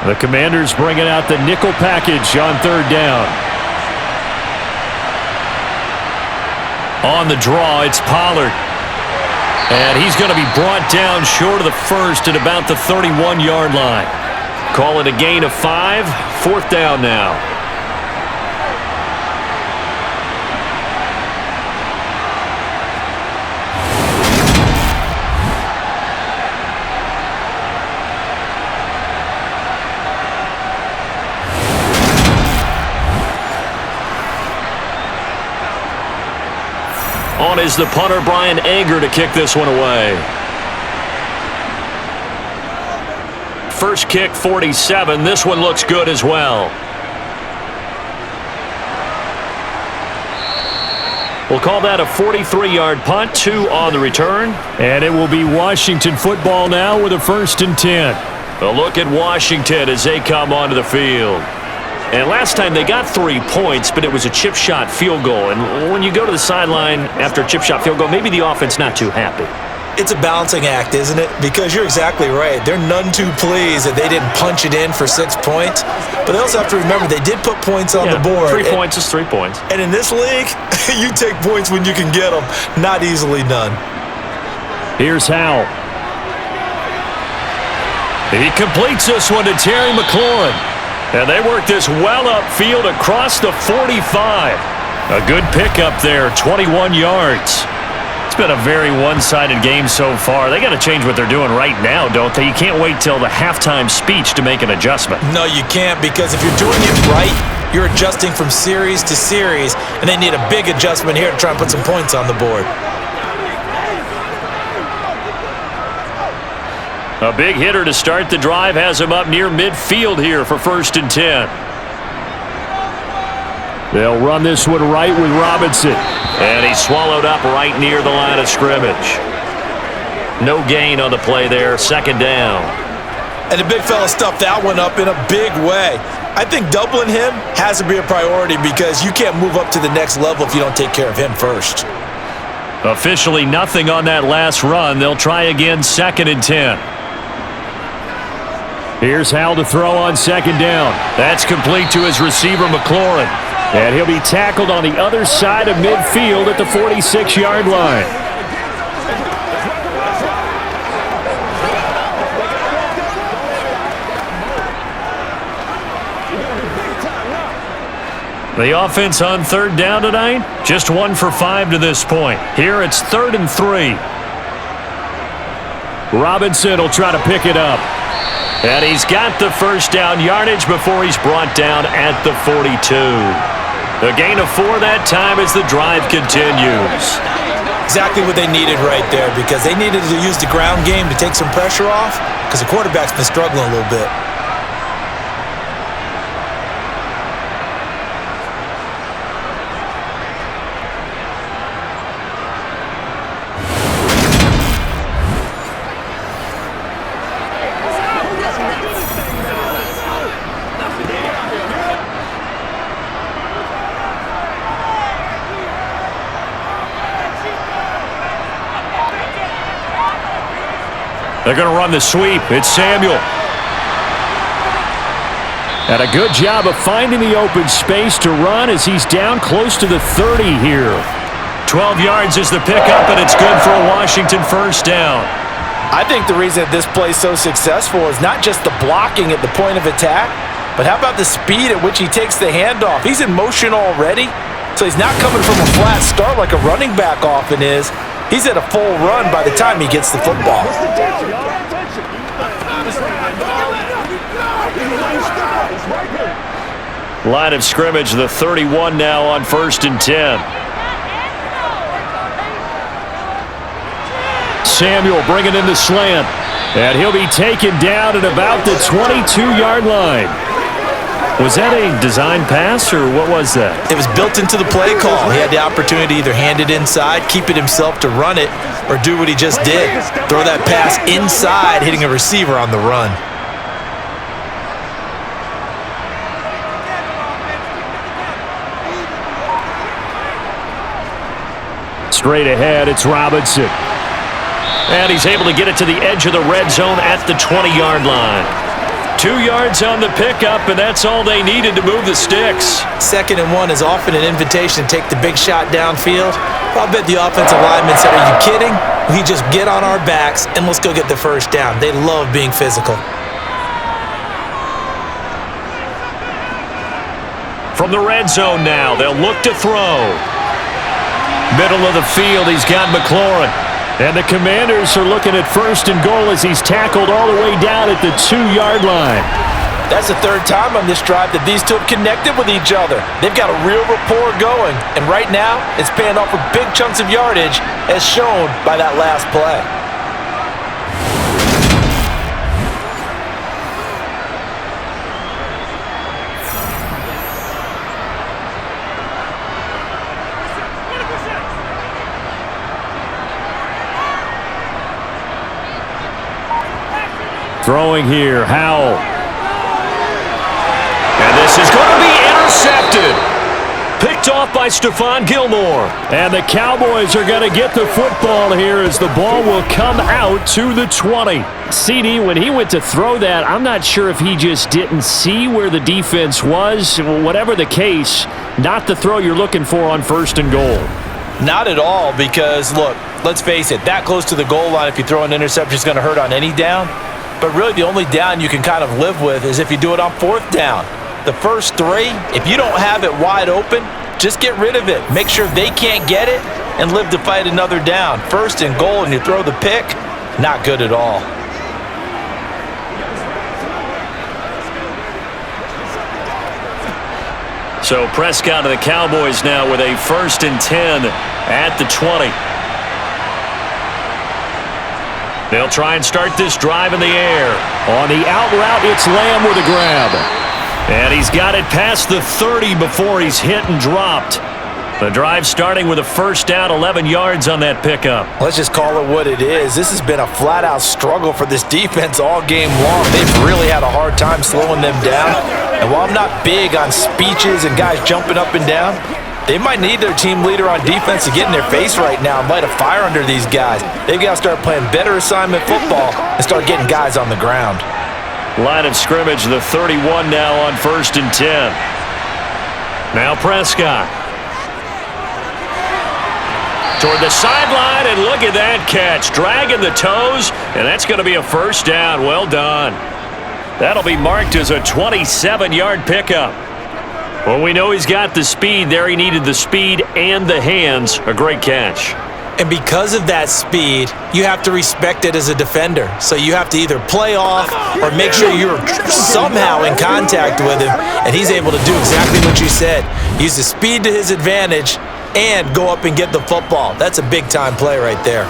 The Commanders bringing out the nickel package on 3rd down. On the draw, it's Pollard. And he's going to be brought down short of the first at about the 31-yard line. Call it a gain of 5. 4th down now. On is the punter, Brian Anger, to kick this one away. First kick, 47. This one looks good as well. We'll call that a 43-yard punt, 2 on the return. And it will be Washington football now with a 1st and 10. A look at Washington as they come onto the field. And last time they got 3 points, but it was a chip shot field goal. And when you go to the sideline after a chip shot field goal, maybe the offense not too happy. It's a balancing act, isn't it? Because you're exactly right. They're none too pleased that they didn't punch it in for 6 points. But they also have to remember they did put points on the board. 3 points is 3 points. And in this league, you take points when you can get them. Not easily done. Here's Howell. He completes this one to Terry McLaurin. And they work this well upfield across the 45. A good pickup there, 21 yards. It's been a very one-sided game so far. They got to change what they're doing right now, don't they? You can't wait till the halftime speech to make an adjustment. No, you can't, because if you're doing it right, you're adjusting from series to series, and they need a big adjustment here to try and put some points on the board. A big hitter to start the drive has him up near midfield here for 1st and 10. They'll run this one right with Robinson. And he's swallowed up right near the line of scrimmage. No gain on the play there, 2nd down. And the big fella stuffed that one up in a big way. I think doubling him has to be a priority because you can't move up to the next level if you don't take care of him first. Officially nothing on that last run. They'll try again, 2nd and 10. Here's Howell to throw on 2nd down. That's complete to his receiver, McLaurin. And he'll be tackled on the other side of midfield at the 46-yard line. The offense on 3rd down tonight, just 1 for 5 to this point. Here it's 3rd and 3. Robinson will try to pick it up. And he's got the 1st down yardage before he's brought down at the 42. A gain of 4 that time as the drive continues. Exactly what they needed right there, because they needed to use the ground game to take some pressure off because the quarterback's been struggling a little bit. They're going to run the sweep. It's Samuel. And a good job of finding the open space to run as he's down close to the 30 here. 12 yards is the pickup, and it's good for a Washington 1st down. I think the reason that this play is so successful is not just the blocking at the point of attack, but how about the speed at which he takes the handoff? He's in motion already, so he's not coming from a flat start like a running back often is. He's at a full run by the time he gets the football. Line of scrimmage, the 31 now on 1st and 10. Samuel bringing in the slant. And he'll be taken down at about the 22-yard line. Was that a design pass, or what was that? It was built into the play call. He had the opportunity to either hand it inside, keep it himself to run it, or do what he just did. Throw that pass inside, hitting a receiver on the run. Straight ahead, it's Robinson. And he's able to get it to the edge of the red zone at the 20-yard line. 2 yards on the pickup, and that's all they needed to move the sticks. 2nd and 1 is often an invitation to take the big shot downfield. I'll bet the offensive lineman said, "Are you kidding? We just get on our backs and let's go get the 1st down." They love being physical. From the red zone now, they'll look to throw. Middle of the field, he's got McLaurin. And the Commanders are looking at 1st and goal as he's tackled all the way down at the 2-yard line. That's the 3rd time on this drive that these two have connected with each other. They've got a real rapport going. And right now, it's paying off with big chunks of yardage, as shown by that last play. Throwing here, Howell. And this This is going to be intercepted. Picked off by Stephon Gilmore. And the Cowboys are going to get the football here as the ball will come out to the 20. CD, when he went to throw that, I'm not sure if he just didn't see where the defense was. Whatever the case, not the throw you're looking for on 1st and goal. Not at all, because, look, let's face it, that close to the goal line, if you throw an interception, is going to hurt on any down. But really, the only down you can kind of live with is if you do it on 4th down. The first 3, if you don't have it wide open, just get rid of it. Make sure they can't get it and live to fight another down. 1st and goal and you throw the pick, not good at all. So Prescott and the Cowboys now with a 1st and 10 at the 20. They'll try and start this drive in the air. On the out route, it's Lamb with a grab. And he's got it past the 30 before he's hit and dropped. The drive starting with a 1st down, 11 yards on that pickup. Let's just call it what it is. This has been a flat-out struggle for this defense all game long. They've really had a hard time slowing them down. And while I'm not big on speeches and guys jumping up and down, they might need their team leader on defense to get in their face right now and light a fire under these guys. They've got to start playing better assignment football and start getting guys on the ground. Line of scrimmage, the 31 now on 1st and 10. Now Prescott. Toward the sideline, and look at that catch. Dragging the toes, and that's going to be a 1st down. Well done. That'll be marked as a 27-yard pickup. Well, we know he's got the speed there. He needed the speed and the hands. A great catch. And because of that speed, you have to respect it as a defender. So you have to either play off or make sure you're somehow in contact with him, and he's able to do exactly what you said. Use the speed to his advantage and go up and get the football. That's a big-time play right there.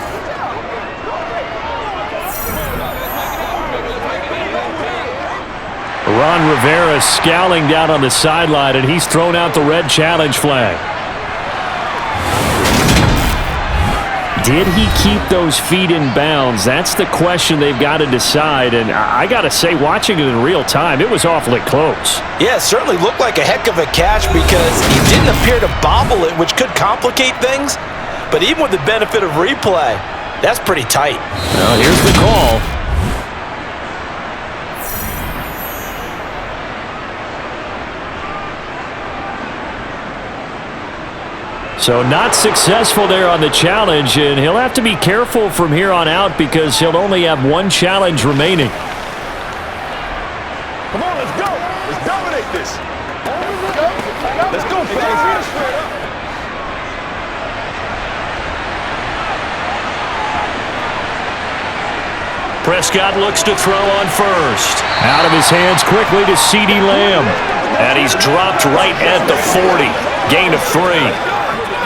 Ron Rivera scowling down on the sideline, and he's thrown out the red challenge flag. Did he keep those feet in bounds? That's the question they've got to decide. And I got to say, watching it in real time, it was awfully close. Yeah, it certainly looked like a heck of a catch because he didn't appear to bobble it, which could complicate things. But even with the benefit of replay, that's pretty tight. Well, here's the call. So not successful there on the challenge, and he'll have to be careful from here on out because he'll only have 1 challenge remaining. Come on, let's go. Let's dominate this. Let's go, fellas. Prescott looks to throw on 1st. Out of his hands quickly to CD Lamb. And he's dropped right at the 40. Gain of 3.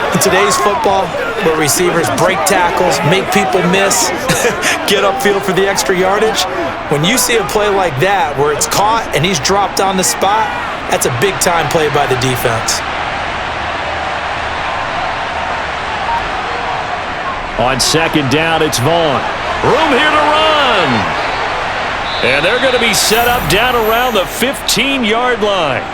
In today's football, where receivers break tackles, make people miss, get upfield for the extra yardage, when you see a play like that where it's caught and he's dropped on the spot, that's a big-time play by the defense. On 2nd down, it's Vaughn. Room here to run. And they're going to be set up down around the 15-yard line.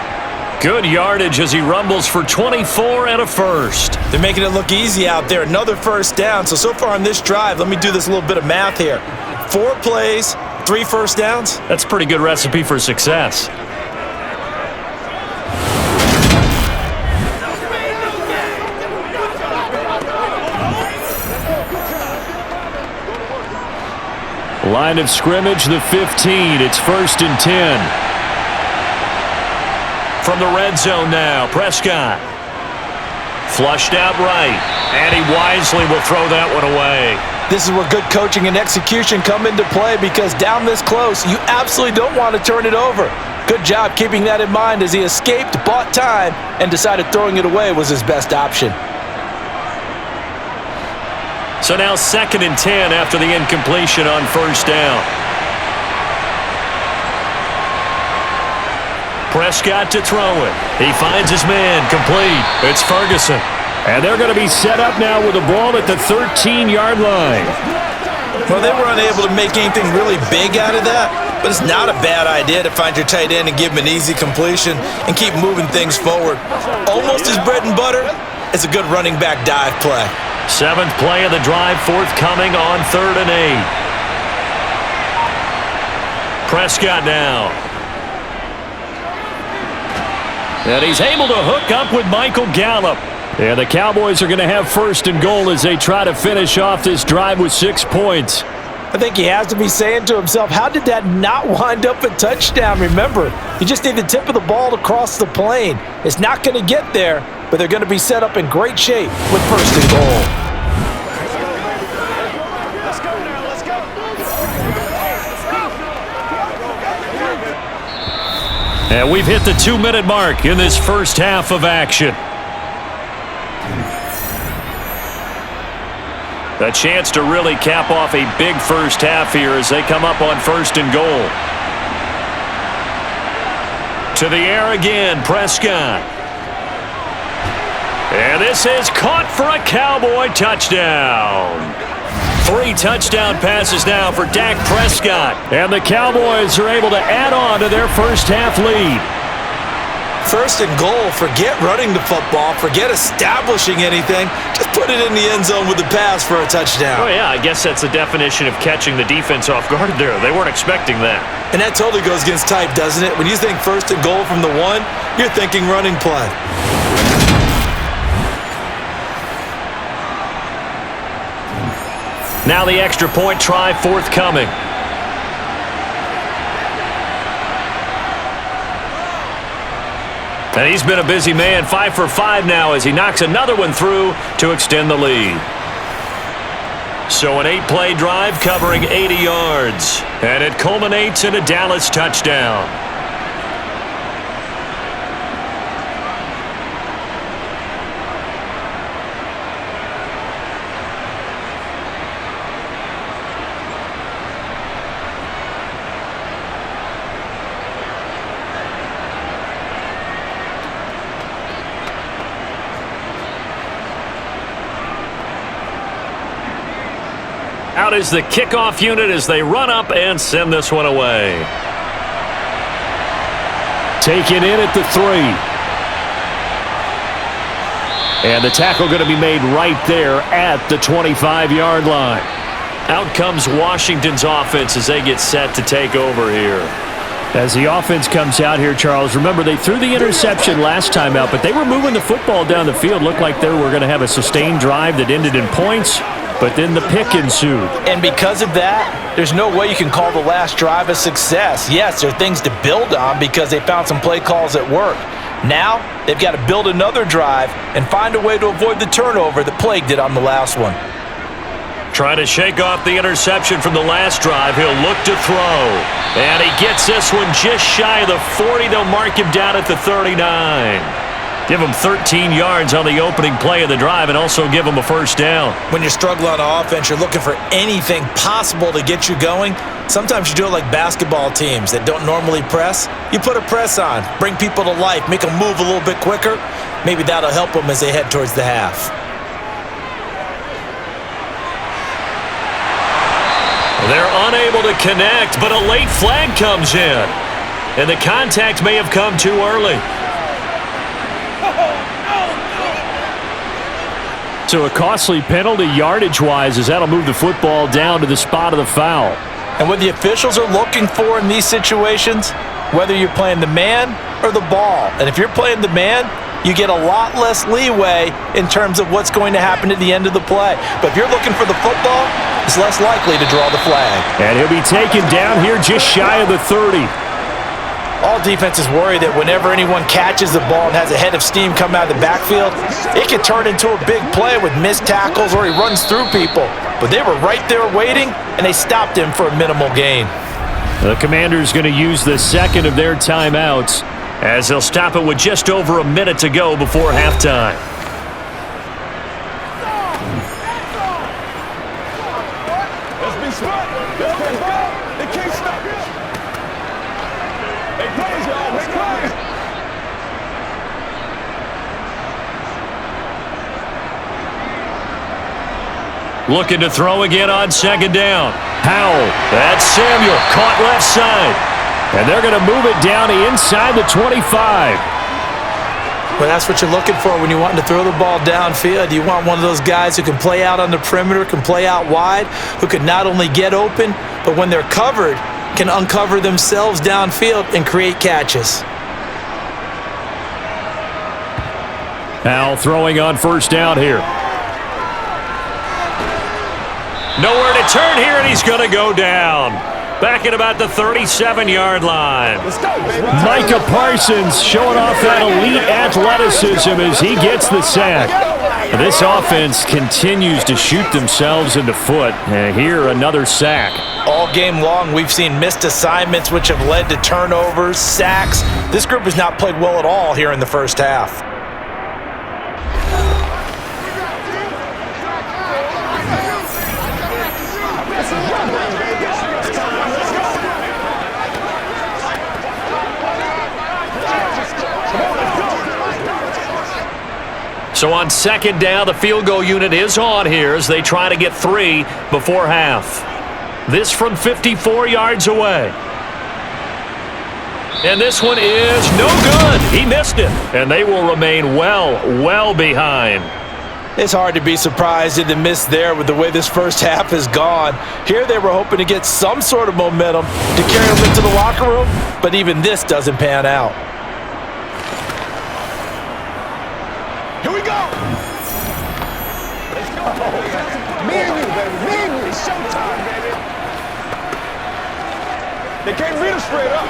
Good yardage as he rumbles for 24 and a 1st. They're making it look easy out there. Another 1st down. So far on this drive, let me do this little bit of math here. 4 plays, 3 1st downs. That's a pretty good recipe for success. Line of scrimmage, the 15. It's 1st and 10. From the red zone now, Prescott. Flushed out right, and he wisely will throw that one away. This is where good coaching and execution come into play because down this close, you absolutely don't want to turn it over. Good job keeping that in mind as he escaped, bought time, and decided throwing it away was his best option. So now 2nd and 10 after the incompletion on 1st down. Prescott to throw it. He finds his man, complete. It's Ferguson. And they're going to be set up now with the ball at the 13-yard line. Well, they were unable to make anything really big out of that, but it's not a bad idea to find your tight end and give him an easy completion and keep moving things forward. Almost his bread and butter is a good running back dive play. 7th play of the drive forthcoming on 3rd and 8. Prescott now. And he's able to hook up with Michael Gallup. And the Cowboys are going to have 1st and goal as they try to finish off this drive with 6 points. I think he has to be saying to himself, how did that not wind up a touchdown? Remember, you just need the tip of the ball to cross the plane. It's not going to get there, but they're going to be set up in great shape with 1st and goal. Let's go now, let's go. And we've hit the 2-minute mark in this first half of action. A chance to really cap off a big first half here as they come up on 1st and goal. To the air again, Prescott. And this is caught for a Cowboy touchdown. 3 touchdown passes now for Dak Prescott. And the Cowboys are able to add on to their first half lead. 1st and goal, forget running the football, forget establishing anything. Just put it in the end zone with the pass for a touchdown. Oh, yeah, I guess that's the definition of catching the defense off guard there. They weren't expecting that. And that totally goes against type, doesn't it? When you think 1st and goal from the 1, you're thinking running play. Now the extra point try forthcoming. And he's been a busy man, 5 for 5 now as he knocks another one through to extend the lead. So an 8-play drive covering 80 yards. And it culminates in a Dallas touchdown. Out is the kickoff unit as they run up and send this one away. Taken in at the 3. And the tackle going to be made right there at the 25-yard line. Out comes Washington's offense as they get set to take over here. As the offense comes out here, Charles, remember they threw the interception last time out, but they were moving the football down the field. Looked like they were going to have a sustained drive that ended in points. But then the pick ensued. And because of that, there's no way you can call the last drive a success. Yes, there are things to build on because they found some play calls at work. Now, they've got to build another drive and find a way to avoid the turnover that plagued it on the last one. Trying to shake off the interception from the last drive. He'll look to throw. And he gets this one just shy of the 40. They'll mark him down at the 39. Give him 13 yards on the opening play of the drive and also give him a first down. When you're struggling on offense, you're looking for anything possible to get you going. Sometimes you do it like basketball teams that don't normally press. You put a press on, bring people to life, make them move a little bit quicker. Maybe that'll help them as they head towards the half. They're unable to connect, but a late flag comes in. And the contact may have come too early. So a costly penalty yardage-wise as that'll move the football down to the spot of the foul. And what the officials are looking for in these situations, whether you're playing the man or the ball, and if you're playing the man, you get a lot less leeway in terms of what's going to happen at the end of the play. But if you're looking for the football, it's less likely to draw the flag. And he'll be taken down here just shy of the 30. All defenses worry that whenever anyone catches the ball and has a head of steam come out of the backfield, it can turn into a big play with missed tackles or he runs through people. But they were right there waiting, and they stopped him for a minimal gain. The Commanders going to use the second of their timeouts as they'll stop it with just over a minute to go before halftime. Let's be smart. Let's go. They can't stop it. Hey, plays, y'all. Hey, plays. Looking to throw again on second down. Howell. That's Samuel. Caught left side. And they're going to move it down inside the 25. Well, that's what you're looking for when you want to throw the ball downfield. You want one of those guys who can play out on the perimeter, can play out wide, who can not only get open, but when they're covered, can uncover themselves downfield and create catches. Howell throwing on first down here. Nowhere to turn here, and he's going to go down. Back at about the 37-yard line. Let's go, baby. Micah Parsons showing off that elite athleticism as he gets the sack. This offense continues to shoot themselves in the foot. And here, another sack. All game long, we've seen missed assignments which have led to turnovers, sacks. This group has not played well at all here in the first half. So on second down, the field goal unit is on here as they try to get 3 before half. This from 54 yards away. And this one is no good. He missed it. And they will remain well behind. It's hard to be surprised at the miss there with the way this first half has gone. Here they were hoping to get some sort of momentum to carry them into the locker room, but even this doesn't pan out. Here we go. Let's go. Me and you, baby. Me and you. It's showtime, baby. They can't beat us straight up.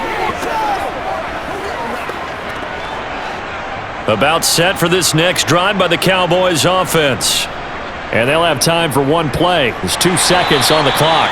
About set for this next drive by the Cowboys offense. And they'll have time for one play. There's 2 seconds on the clock.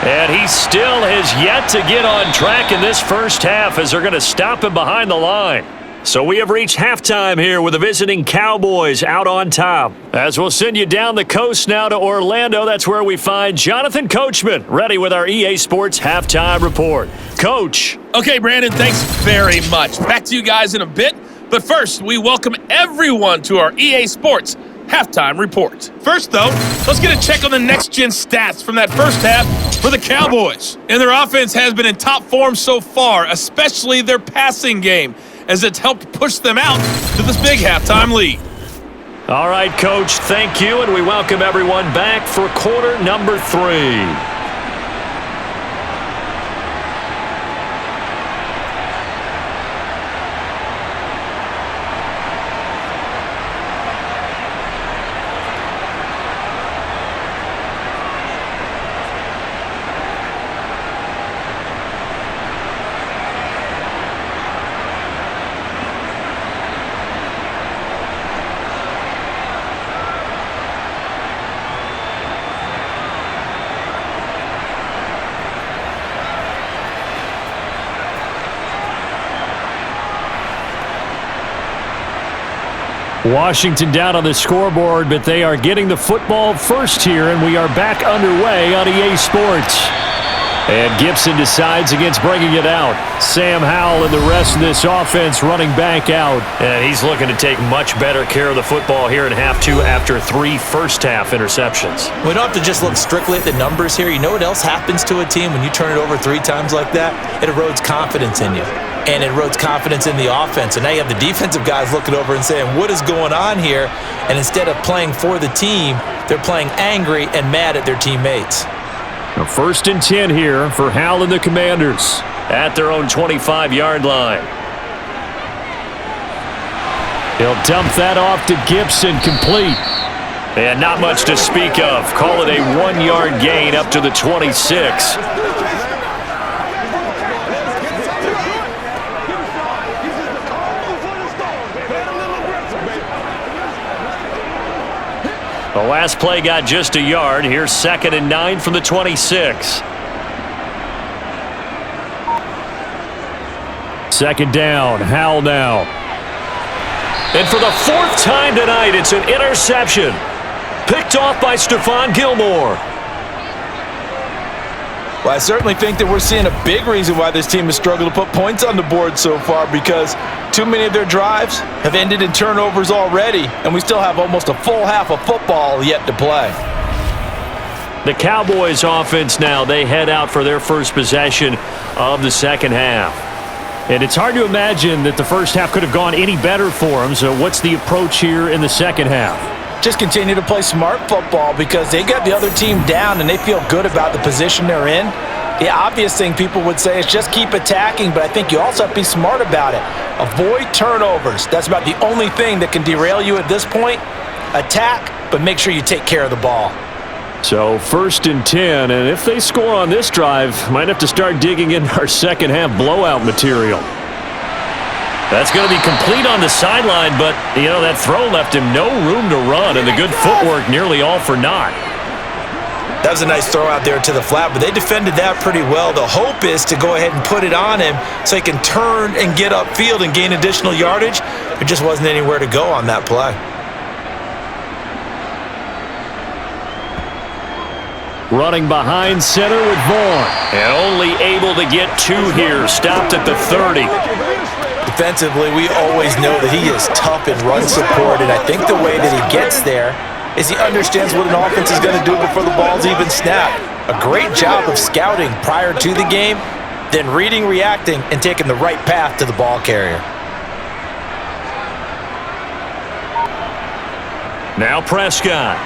And he still has yet to get on track in this first half as they're going to stop him behind the line. So we have reached halftime here with the visiting Cowboys out on top. As we'll send you down the coast now to Orlando, that's where we find Jonathan Coachman, ready with our EA Sports Halftime Report. Coach. Okay, Brandon, thanks very much. Back to you guys in a bit. But first, we welcome everyone to our EA Sports Halftime Report. First, though, let's get a check on the next-gen stats from that first half for the Cowboys. And their offense has been in top form so far, especially their passing game, as it's helped push them out to this big halftime lead. All right, Coach, thank you, and we welcome everyone back for quarter number 3. Washington down on the scoreboard, but they are getting the football first here, and we are back underway on EA Sports. And Gibson decides against bringing it out. Sam Howell and the rest of this offense running back out. And he's looking to take much better care of the football here in half 2 after 3 first-half interceptions. We don't have to just look strictly at the numbers here. You know what else happens to a team when you turn it over 3 times like that? It erodes confidence in you. And it erodes confidence in the offense. And now you have the defensive guys looking over and saying, what is going on here? And instead of playing for the team, they're playing angry and mad at their teammates. Now 1st and 10 here for Howell and the Commanders. At their own 25-yard line. He'll dump that off to Gibson, complete. And not much to speak of. Call it a 1-yard gain up to the 26. The last play got just a yard. Here's 2nd and 9 from the 26. 2nd down, Howell now. And for the 4th time tonight, it's an interception. Picked off by Stephon Gilmore. Well, I certainly think that we're seeing a big reason why this team has struggled to put points on the board so far, because too many of their drives have ended in turnovers already, and we still have almost a full half of football yet to play. The Cowboys offense now, they head out for their first possession of the second half. And it's hard to imagine that the first half could have gone any better for them. So what's the approach here in the second half? Just continue to play smart football because they got the other team down and they feel good about the position they're in. The obvious thing people would say is just keep attacking, but I think you also have to be smart about it. Avoid turnovers. That's about the only thing that can derail you at this point. Attack, but make sure you take care of the ball. So 1st and 10, and if they score on this drive, might have to start digging in our second half blowout material. That's going to be complete on the sideline, but, you know, that throw left him no room to run, and the good footwork nearly all for naught. That was a nice throw out there to the flat, but they defended that pretty well. The hope is to go ahead and put it on him so he can turn and get upfield and gain additional yardage. There just wasn't anywhere to go on that play. Running behind center with Vaughn. And only able to get 2 here. Stopped at the 30. Defensively, we always know that he is tough in run support, and I think the way that he gets there is he understands what an offense is going to do before the ball's even snapped. A great job of scouting prior to the game, then reading, reacting, and taking the right path to the ball carrier. Now Prescott.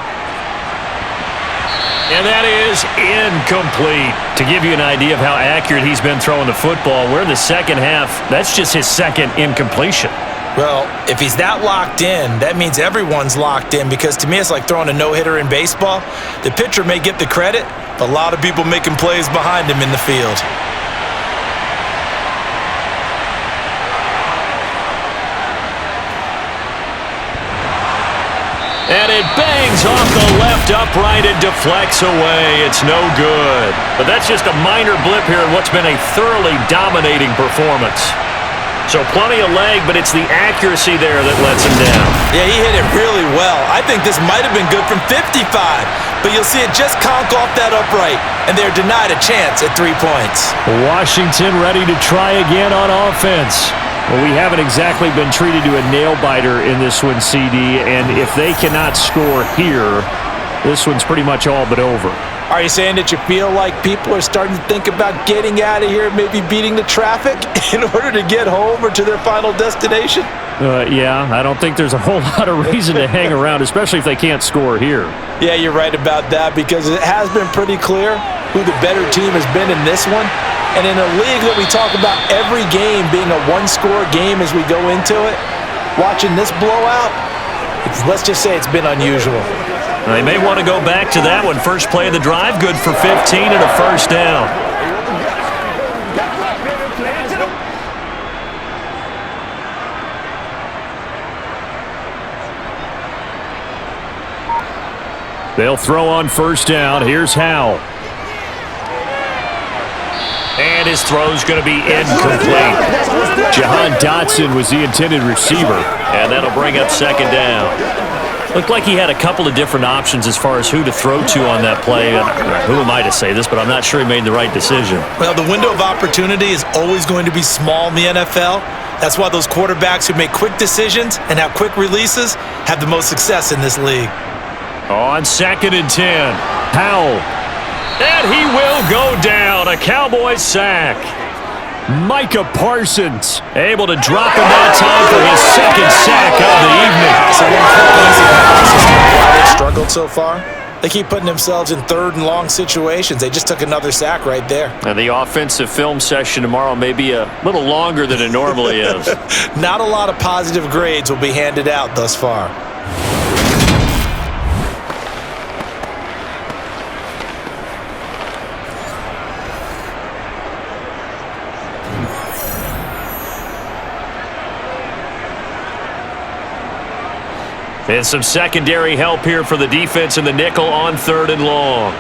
And that is incomplete. To give you an idea of how accurate he's been throwing the football, we're in the second half. That's just his second incompletion. Well, if he's that locked in, that means everyone's locked in, because to me it's like throwing a no-hitter in baseball. The pitcher may get the credit, but a lot of people making plays behind him in the field. And it bangs off the left upright and deflects away. It's no good. But that's just a minor blip here in what's been a thoroughly dominating performance. So plenty of leg, but it's the accuracy there that lets him down. Yeah, he hit it really well. I think this might have been good from 55, but you'll see it just conk off that upright, and they're denied a chance at 3 points. Washington ready to try again on offense. Well, we haven't exactly been treated to a nail-biter in this one, CD, and if they cannot score here, this one's pretty much all but over. Are you saying that you feel like people are starting to think about getting out of here, maybe beating the traffic in order to get home or to their final destination? Yeah, I don't think there's a whole lot of reason to hang around, especially if they can't score here. Yeah, you're right about that, because it has been pretty clear who the better team has been in this one. And in a league that we talk about every game being a one-score game as we go into it, watching this blowout, let's just say it's been unusual. They may want to go back to that one. First play of the drive, good for 15 and a first down. They'll throw on first down. Here's Howell. And his throw's going to be incomplete. Jahan Dotson was the intended receiver, and that'll bring up second down. Looked like he had a couple of different options as far as who to throw to on that play. Who am I to say this, but I'm not sure he made the right decision. Well, the window of opportunity is always going to be small in the NFL. That's why those quarterbacks who make quick decisions and have quick releases have the most success in this league. On 2nd and 10, Howell. And he will go down. A Cowboys sack. Micah Parsons able to drop him that time for his second sack of the evening. Why they've struggled so far? They keep putting themselves in 3rd and long situations. They just took another sack right there. And the offensive film session tomorrow may be a little longer than it normally is. Not a lot of positive grades will be handed out thus far. And some secondary help here for the defense in the nickel on 3rd and long.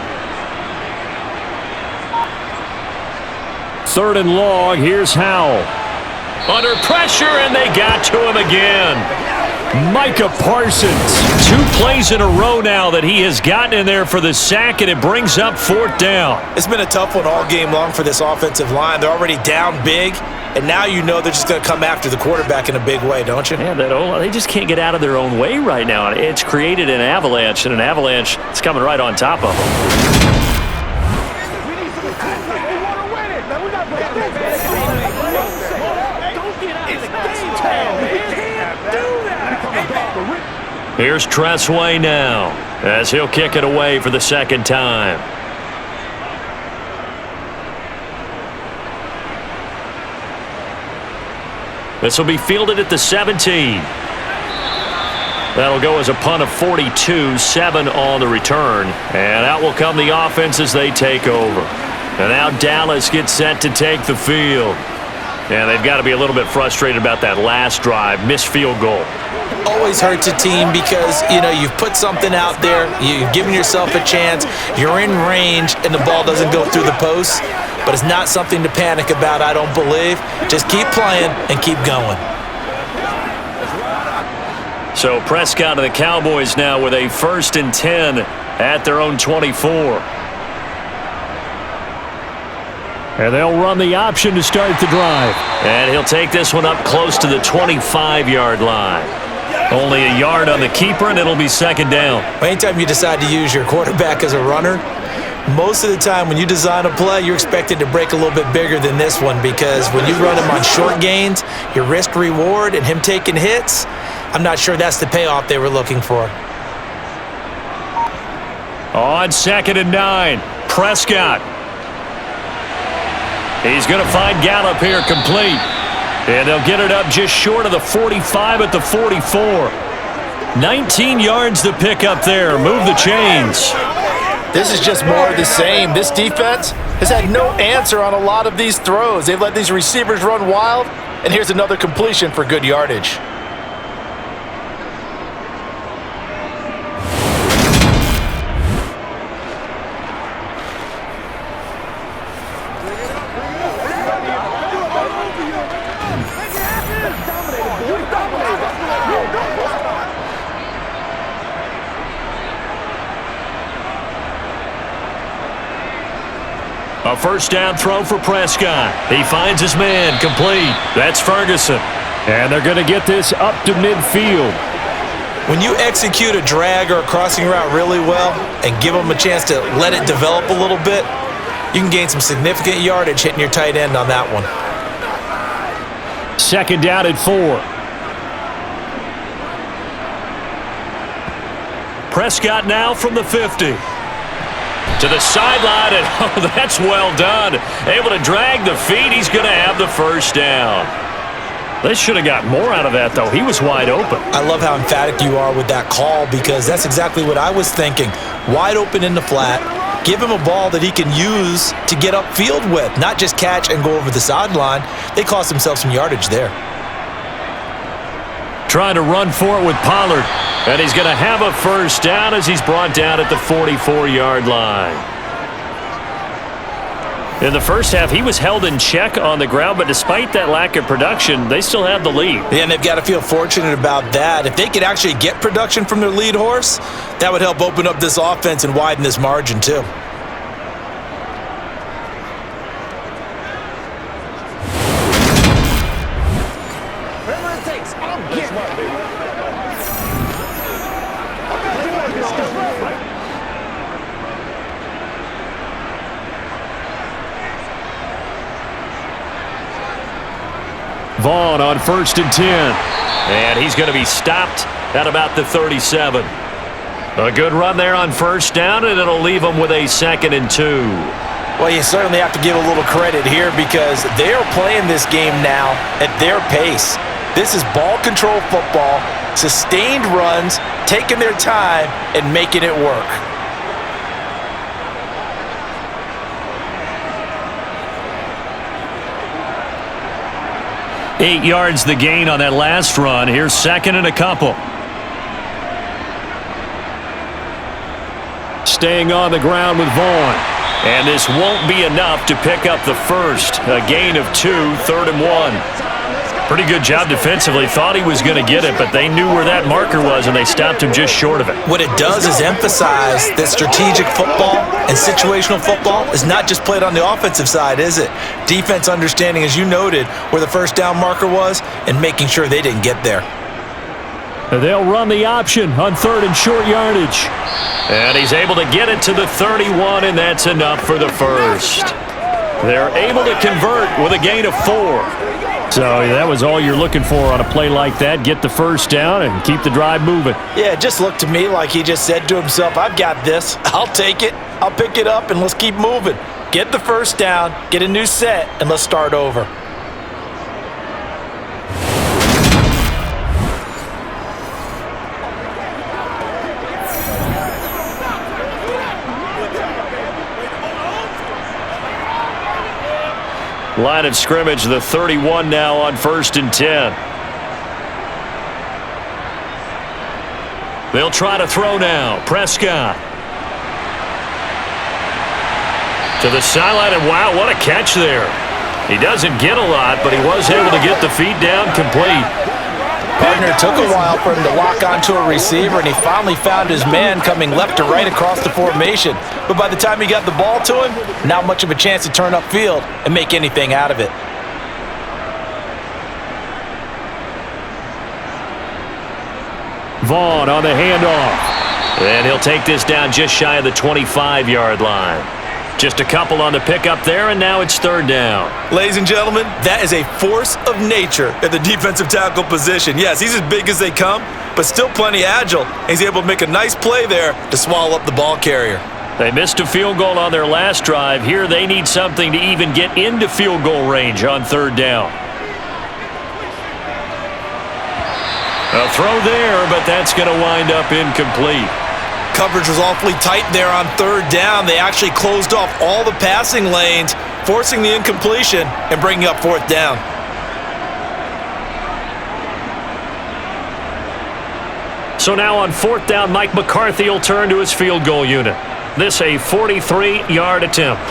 3rd and long, here's Howell. Under pressure, and they got to him again. Micah Parsons. 2 plays in a row now that he has gotten in there for the sack, and it brings up 4th down. It's been a tough one all game long for this offensive line. They're already down big, and now you know they're just going to come after the quarterback in a big way, don't you? Yeah, they just can't get out of their own way right now. It's created an avalanche, and an avalanche is coming right on top of them. Here's Tressway now, as he'll kick it away for the 2nd time. This will be fielded at the 17. That'll go as a punt of 42, 7 on the return. And out will come the offense as they take over. And now Dallas gets set to take the field. And they've got to be a little bit frustrated about that last drive, missed field goal. Always hurts a team because, you know, you've put something out there, you've given yourself a chance, you're in range, and the ball doesn't go through the post. But it's not something to panic about, I don't believe. Just keep playing and keep going. So Prescott of the Cowboys now with a 1st and 10 at their own 24. And they'll run the option to start the drive. And he'll take this one up close to the 25-yard line. Only a yard on the keeper, and it'll be 2nd down. Anytime you decide to use your quarterback as a runner, most of the time when you design a play, you're expected to break a little bit bigger than this one, because when you run him on short gains, your risk-reward and him taking hits, I'm not sure that's the payoff they were looking for. On 2nd and 9, Prescott. He's going to find Gallup here complete. And they'll get it up just short of the 45 at the 44. 19 yards to pick up there. Move the chains. This is just more of the same. This defense has had no answer on a lot of these throws. They've let these receivers run wild, and here's another completion for good yardage. A 1st down throw for Prescott. He finds his man complete. That's Ferguson. And they're going to get this up to midfield. When you execute a drag or a crossing route really well and give them a chance to let it develop a little bit, you can gain some significant yardage hitting your tight end on that one. 2nd down at 4. Prescott now from the 50. To the sideline, and oh, that's well done. Able to drag the feet. He's going to have the 1st down. They should have got more out of that, though. He was wide open. I love how emphatic you are with that call, because that's exactly what I was thinking. Wide open in the flat. Give him a ball that he can use to get upfield with, not just catch and go over the sideline. They cost themselves some yardage there. Trying to run for it with Pollard. And he's going to have a 1st down as he's brought down at the 44-yard line. In the first half, he was held in check on the ground, but despite that lack of production, they still have the lead. Yeah, and they've got to feel fortunate about that. If they could actually get production from their lead horse, that would help open up this offense and widen this margin too. Vaughn on 1st and 10. And he's going to be stopped at about the 37. A good run there on 1st down, and it'll leave them with a 2nd and 2. Well, you certainly have to give a little credit here, because they are playing this game now at their pace. This is ball control football, sustained runs, taking their time, and making it work. Eight yards the gain on that last run. Here's 2nd and a couple. Staying on the ground with Vaughn. And this won't be enough to pick up the 1st. A gain of 2, 3rd and 1. Pretty good job defensively. Thought he was going to get it, but they knew where that marker was, and they stopped him just short of it. What it does is emphasize that strategic football and situational football is not just played on the offensive side, is it? Defense understanding, as you noted, where the first down marker was and making sure they didn't get there. They'll run the option on 3rd and short yardage. And he's able to get it to the 31, and that's enough for the first. They're able to convert with a gain of 4. So that was all you're looking for on a play like that. Get the first down and keep the drive moving. Yeah, it just looked to me like he just said to himself, I've got this. I'll take it. I'll pick it up, and let's keep moving. Get the first down, get a new set, and let's start over. Line of scrimmage, the 31 now on 1st and 10. They'll try to throw now. Prescott. To the sideline, and wow, what a catch there. He doesn't get a lot, but he was able to get the feet down complete. Partner, took a while for him to lock onto a receiver, and he finally found his man coming left to right across the formation. But by the time he got the ball to him, not much of a chance to turn upfield and make anything out of it. Vaughn on the handoff. And he'll take this down just shy of the 25-yard line. Just a couple on the pickup there, and now it's 3rd down. Ladies and gentlemen, that is a force of nature at the defensive tackle position. Yes, he's as big as they come, but still plenty agile. He's able to make a nice play there to swallow up the ball carrier. They missed a field goal on their last drive. Here they need something to even get into field goal range on 3rd down. A throw there, but that's going to wind up incomplete. Coverage was awfully tight there on 3rd down. They actually closed off all the passing lanes, forcing the incompletion and bringing up 4th down. So now on 4th down, Mike McCarthy will turn to his field goal unit. This a 43-yard attempt.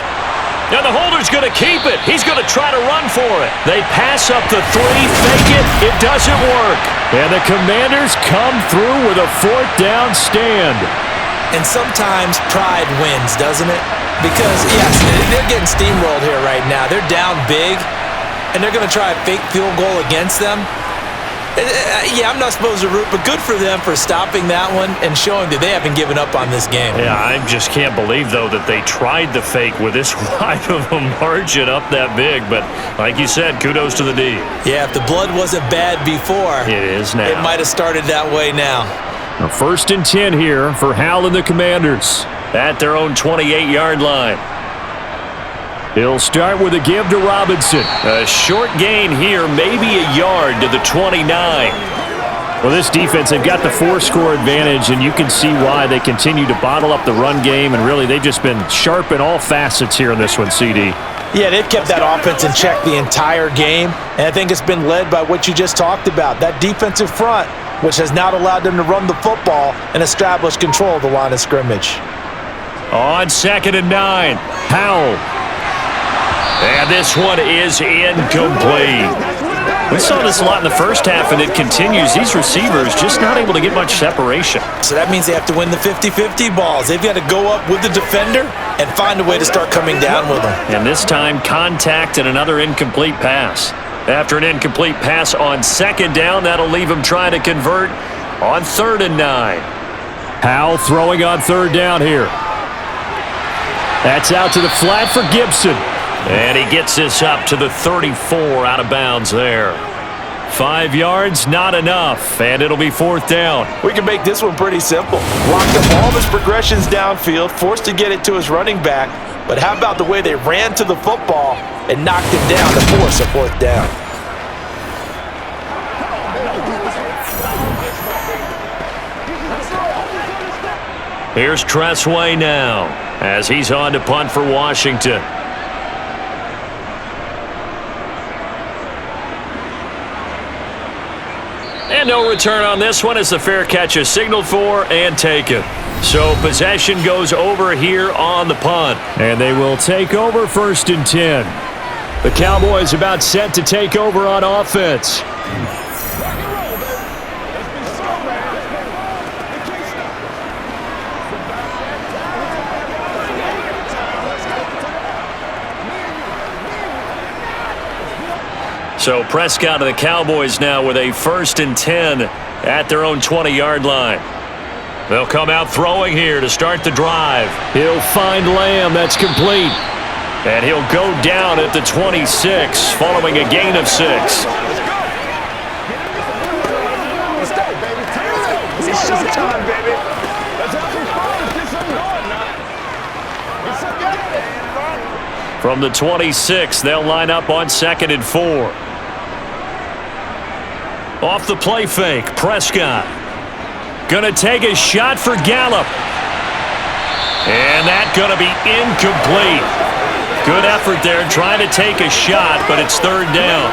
Now the holder's going to keep it. He's going to try to run for it. They pass up the 3, fake it. It doesn't work. And the Commanders come through with a 4th down stand. And sometimes pride wins, doesn't it? Because, yes, they're getting steamrolled here right now. They're down big, and they're going to try a fake field goal against them. Yeah, I'm not supposed to root, but good for them for stopping that one and showing that they haven't given up on this game. Yeah, I just can't believe, though, that they tried the fake with this wide of a margin up that big. But like you said, kudos to the D. Yeah, if the blood wasn't bad before, it is now. It might have started that way now. Now 1st and 10 here for Hal and the Commanders at their own 28-yard line. He'll start with a give to Robinson. A short gain here, maybe a yard to the 29. Well, this defense, they've got the 4-score advantage, and you can see why they continue to bottle up the run game, and really they've just been sharp in all facets here in this one, CD. Yeah, they've kept that offense in check the entire game, and I think it's been led by what you just talked about, that defensive front, which has not allowed them to run the football and establish control of the line of scrimmage. On 2nd and 9, Howell. And this one is incomplete. We saw this a lot in the first half, and it continues. These receivers just not able to get much separation. So that means they have to win the 50-50 balls. They've got to go up with the defender and find a way to start coming down with them. And this time, contact and another incomplete pass. After an incomplete pass on 2nd down, that'll leave him trying to convert on 3rd and 9. Howell throwing on 3rd down here. That's out to the flat for Gibson. And he gets this up to the 34 out of bounds there. 5 yards, not enough, and it'll be 4th down. We can make this one pretty simple. Locked up all of his progressions downfield, forced to get it to his running back. But how about the way they ran to the football and knocked him down to force a 4th down? Here's Tressway now as he's on to punt for Washington. And no return on this one as the fair catch is signaled for and taken. So possession goes over here on the punt. And they will take over 1st and 10. The Cowboys about set to take over on offense. So Prescott of the Cowboys now with a 1st and 10 at their own 20-yard line. They'll come out throwing here to start the drive. He'll find Lamb. That's complete. And he'll go down at the 26 following a gain of 6. Let's go, baby. It's showtime, baby. Let's have some fun. Let's get something going now. Get some good. From the 26, they'll line up on 2nd and 4. Off the play fake, Prescott. Gonna take a shot for Gallup. And that's gonna be incomplete. Good effort there trying to take a shot, but it's 3rd down.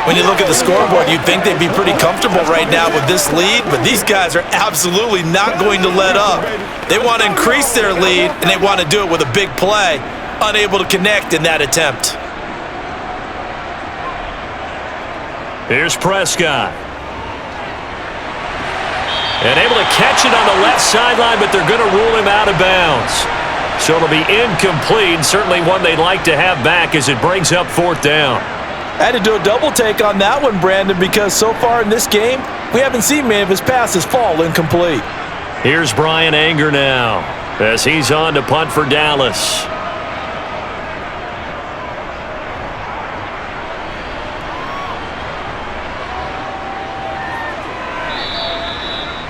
When you look at the scoreboard, you'd think they'd be pretty comfortable right now with this lead, but these guys are absolutely not going to let up. They want to increase their lead, and they want to do it with a big play. Unable to connect in that attempt. Here's Prescott. And able to catch it on the left sideline, but they're going to rule him out of bounds. So it'll be incomplete, certainly one they'd like to have back as it brings up 4th down. I had to do a double take on that one, Brandon, because so far in this game, we haven't seen many of his passes fall incomplete. Here's Brian Anger now as he's on to punt for Dallas.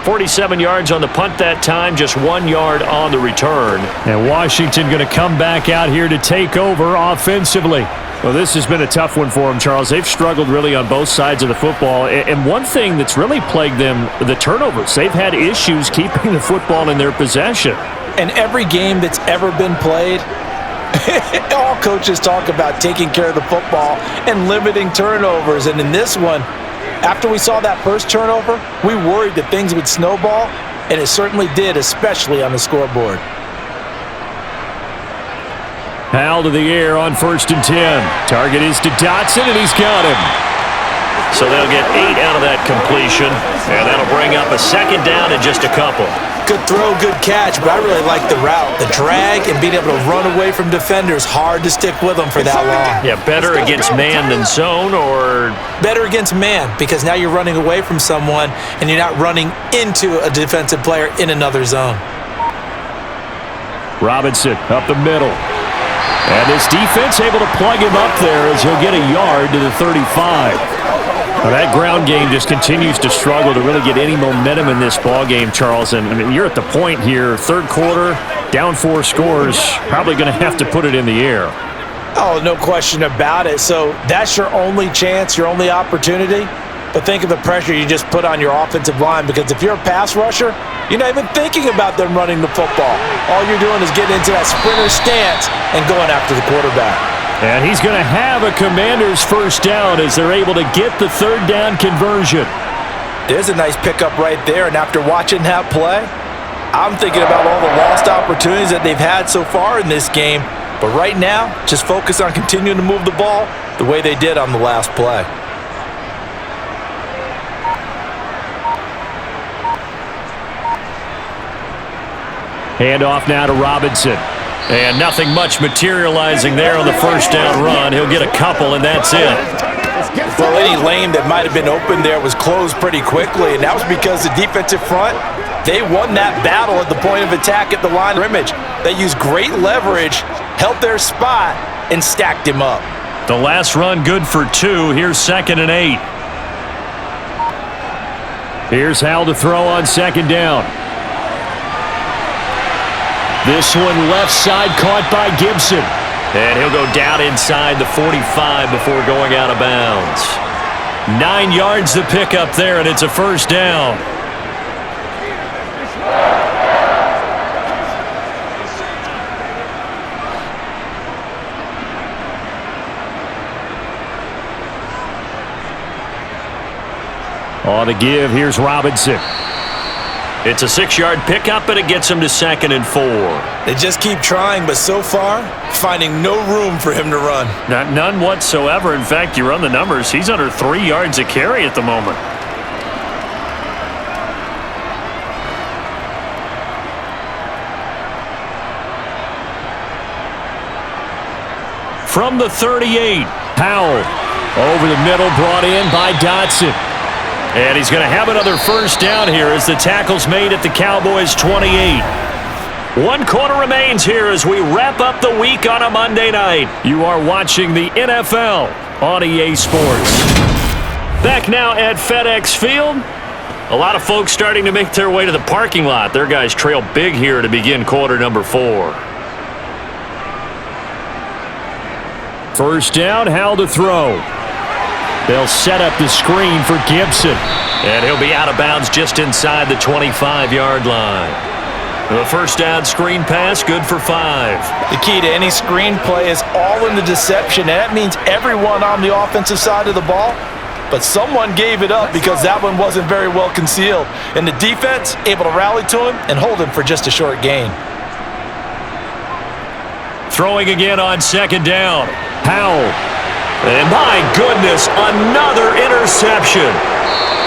47 yards on the punt that time, just 1 yard on the return. And Washington going to come back out here to take over offensively. Well, this has been a tough one for them, Charles. They've struggled really on both sides of the football. And one thing that's really plagued them, the turnovers. They've had issues keeping the football in their possession. And every game that's ever been played, all coaches talk about taking care of the football and limiting turnovers. And in this one, after we saw that first turnover, we worried that things would snowball, and it certainly did, especially on the scoreboard. Howell to the air on 1st and 10. Target is to Dotson, and he's got him. So they'll get 8 out of that completion, and that'll bring up a 2nd down and just a couple. Good throw, good catch, but I really like the route. The drag and being able to run away from defenders, hard to stick with them for that long. Yeah, better against man than zone, or? Better against man, because now you're running away from someone and you're not running into a defensive player in another zone. Robinson up the middle. And this defense able to plug him up there as he'll get a yard to the 35. Well, that ground game just continues to struggle to really get any momentum in this ball game, Charles. And I mean, you're at the point here, 3rd quarter, down 4 scores, probably going to have to put it in the air. Oh, no question about it. So that's your only chance, your only opportunity. But think of the pressure you just put on your offensive line, because if you're a pass rusher, you're not even thinking about them running the football. All you're doing is getting into that sprinter stance and going after the quarterback. And he's going to have a Commanders 1st down as they're able to get the 3rd down conversion. There's a nice pickup right there, and after watching that play, I'm thinking about all the lost opportunities that they've had so far in this game. But right now, just focus on continuing to move the ball the way they did on the last play. Handoff now to Robinson. And nothing much materializing there on the 1st down run. He'll get a couple, and that's it. Well, any lane that might have been open there was closed pretty quickly, and that was because the defensive front, they won that battle at the point of attack at the line of scrimmage. They used great leverage, held their spot, and stacked him up. The last run good for 2. Here's 2nd and 8. Here's Howell to throw on 2nd down. This one left side caught by Gibson. And he'll go down inside the 45 before going out of bounds. 9 yards to pick up there, and it's a 1st down. On the give, here's Robinson. It's a 6-yard pickup, and it gets him to 2nd and 4. They just keep trying, but so far, finding no room for him to run. None whatsoever. In fact, you run the numbers, he's under 3 yards a carry at the moment. From the 38, Powell over the middle, brought in by Dotson. And he's going to have another first down here as the tackle's made at the Cowboys' 28. 1 quarter remains here as we wrap up the week on a Monday night. You are watching the NFL on EA Sports. Back now at FedEx Field. A lot of folks starting to make their way to the parking lot. Their guys trail big here to begin quarter number 4. First down, Howell to throw. They'll set up the screen for Gibson. And he'll be out of bounds just inside the 25-yard line. The first down screen pass, good for 5. The key to any screen play is all in the deception, and that means everyone on the offensive side of the ball. But someone gave it up because that one wasn't very well concealed. And the defense able to rally to him and hold him for just a short gain. Throwing again on second down. Powell. And my goodness, another interception.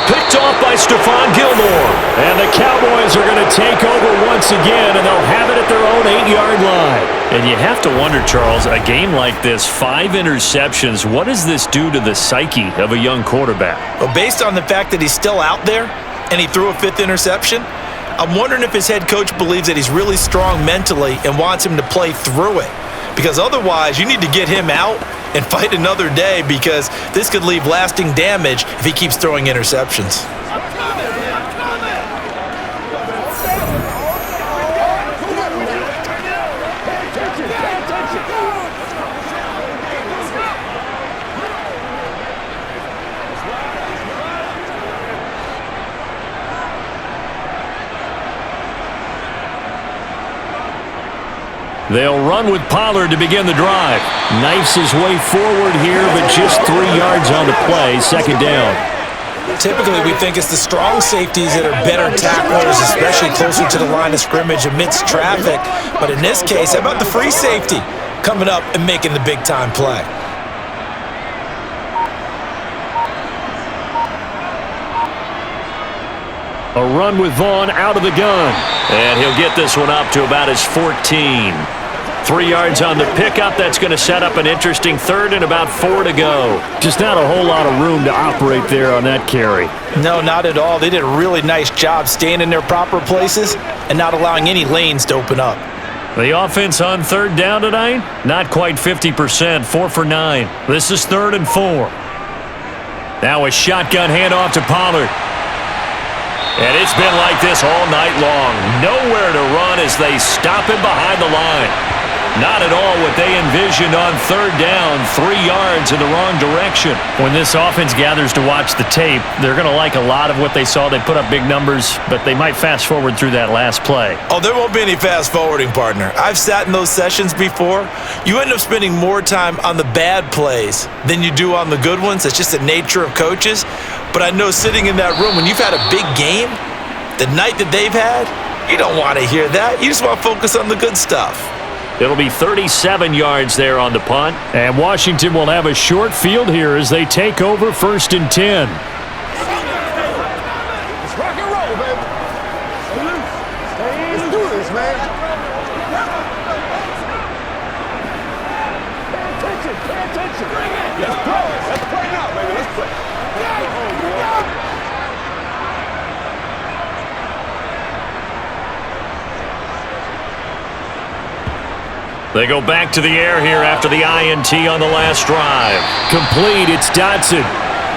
Picked off by Stephon Gilmore. And the Cowboys are going to take over once again, and they'll have it at their own 8-yard line. And you have to wonder, Charles, a game like this, 5 interceptions, what does this do to the psyche of a young quarterback? Well, based on the fact that he's still out there and he threw a 5th interception, I'm wondering if his head coach believes that he's really strong mentally and wants him to play through it. Because otherwise, you need to get him out and fight another day, because this could leave lasting damage if he keeps throwing interceptions. They'll run with Pollard to begin the drive. Knifes his way forward here, but just 3 yards on the play. Second down. Typically, we think it's the strong safeties that are better tacklers, especially closer to the line of scrimmage amidst traffic. But in this case, how about the free safety coming up and making the big-time play? A run with Vaughn out of the gun. And he'll get this one up to about his 14. 3 yards on the pickup. That's going to set up an interesting third and about 4 to go. Just not a whole lot of room to operate there on that carry. No, not at all. They did a really nice job staying in their proper places and not allowing any lanes to open up. The offense on third down tonight, not quite 50%, 4 for 9. This is 3rd and 4. Now a shotgun handoff to Pollard. And it's been like this all night long. Nowhere to run as they stop him behind the line. Not at all what they envisioned on third down, 3 yards in the wrong direction. When this offense gathers to watch the tape, they're going to like a lot of what they saw. They put up big numbers, but they might fast forward through that last play. Oh, there won't be any fast forwarding, partner. I've sat in those sessions before. You end up spending more time on the bad plays than you do on the good ones. It's just the nature of coaches. But I know sitting in that room, when you've had a big game, the night that they've had, you don't want to hear that. You just want to focus on the good stuff. It'll be 37 yards there on the punt. And Washington will have a short field here as they take over 1st and 10. Let's rock and roll, baby. Let's do this, man. Pay attention. Let's play. Let's play now, baby. Let's play. They go back to the air here after the INT on the last drive. Complete, it's Dotson.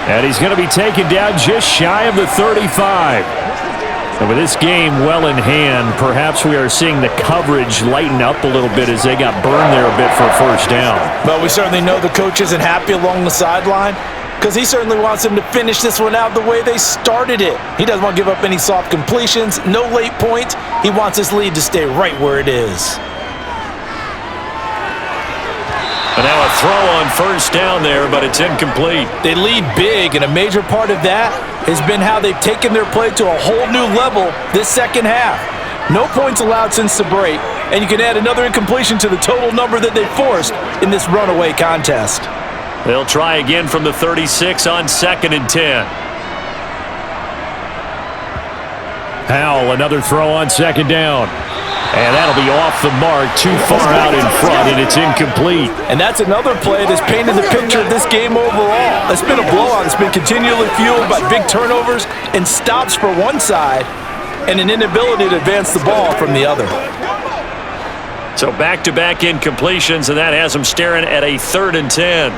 And he's going to be taken down just shy of the 35. And with this game well in hand, perhaps we are seeing the coverage lighten up a little bit as they got burned there a bit for a first down. But we certainly know the coach isn't happy along the sideline, because he certainly wants them to finish this one out the way they started it. He doesn't want to give up any soft completions, no late points. He wants his lead to stay right where it is. And now a throw on first down there, but it's incomplete. They lead big, and a major part of that has been how they've taken their play to a whole new level this second half. No points allowed since the break, and you can add another incompletion to the total number that they forced in this runaway contest. They'll try again from the 36 on 2nd and 10. Howell, another throw on 2nd down. And that'll be off the mark, too far out in front, and it's incomplete. And that's another play that's painted the picture of this game overall. It's been a blowout. It's been continually fueled by big turnovers and stops for one side and an inability to advance the ball from the other. So back-to-back incompletions, and that has them staring at a 3rd and 10.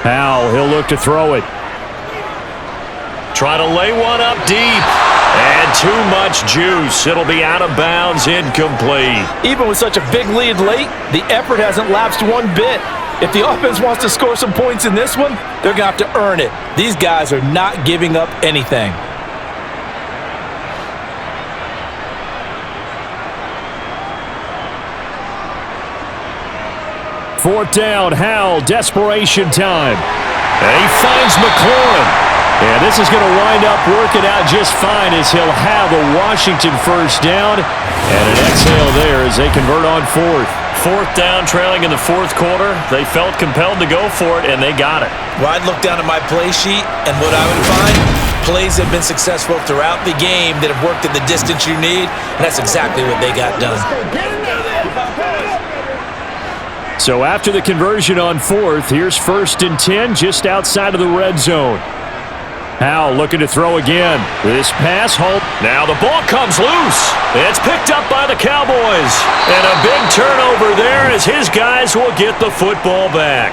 Howell, he'll look to throw it. Try to lay one up deep. And too much juice. It'll be out of bounds, incomplete. Even with such a big lead late, the effort hasn't lapsed one bit. If the offense wants to score some points in this one, they're going to have to earn it. These guys are not giving up anything. Fourth down, Howell, desperation time. And he finds McLaurin. And this is going to wind up working out just fine as he'll have a Washington first down. And an exhale there as they convert on 4th. 4th down, trailing in the 4th quarter. They felt compelled to go for it, and they got it. Well, I'd look down at my play sheet, and what I would find, plays have been successful throughout the game that have worked at the distance you need, and that's exactly what they got done. So after the conversion on 4th, here's 1st and 10 just outside of the red zone. Howell looking to throw again. This pass home. Now the ball comes loose. It's picked up by the Cowboys. And a big turnover there as his guys will get the football back.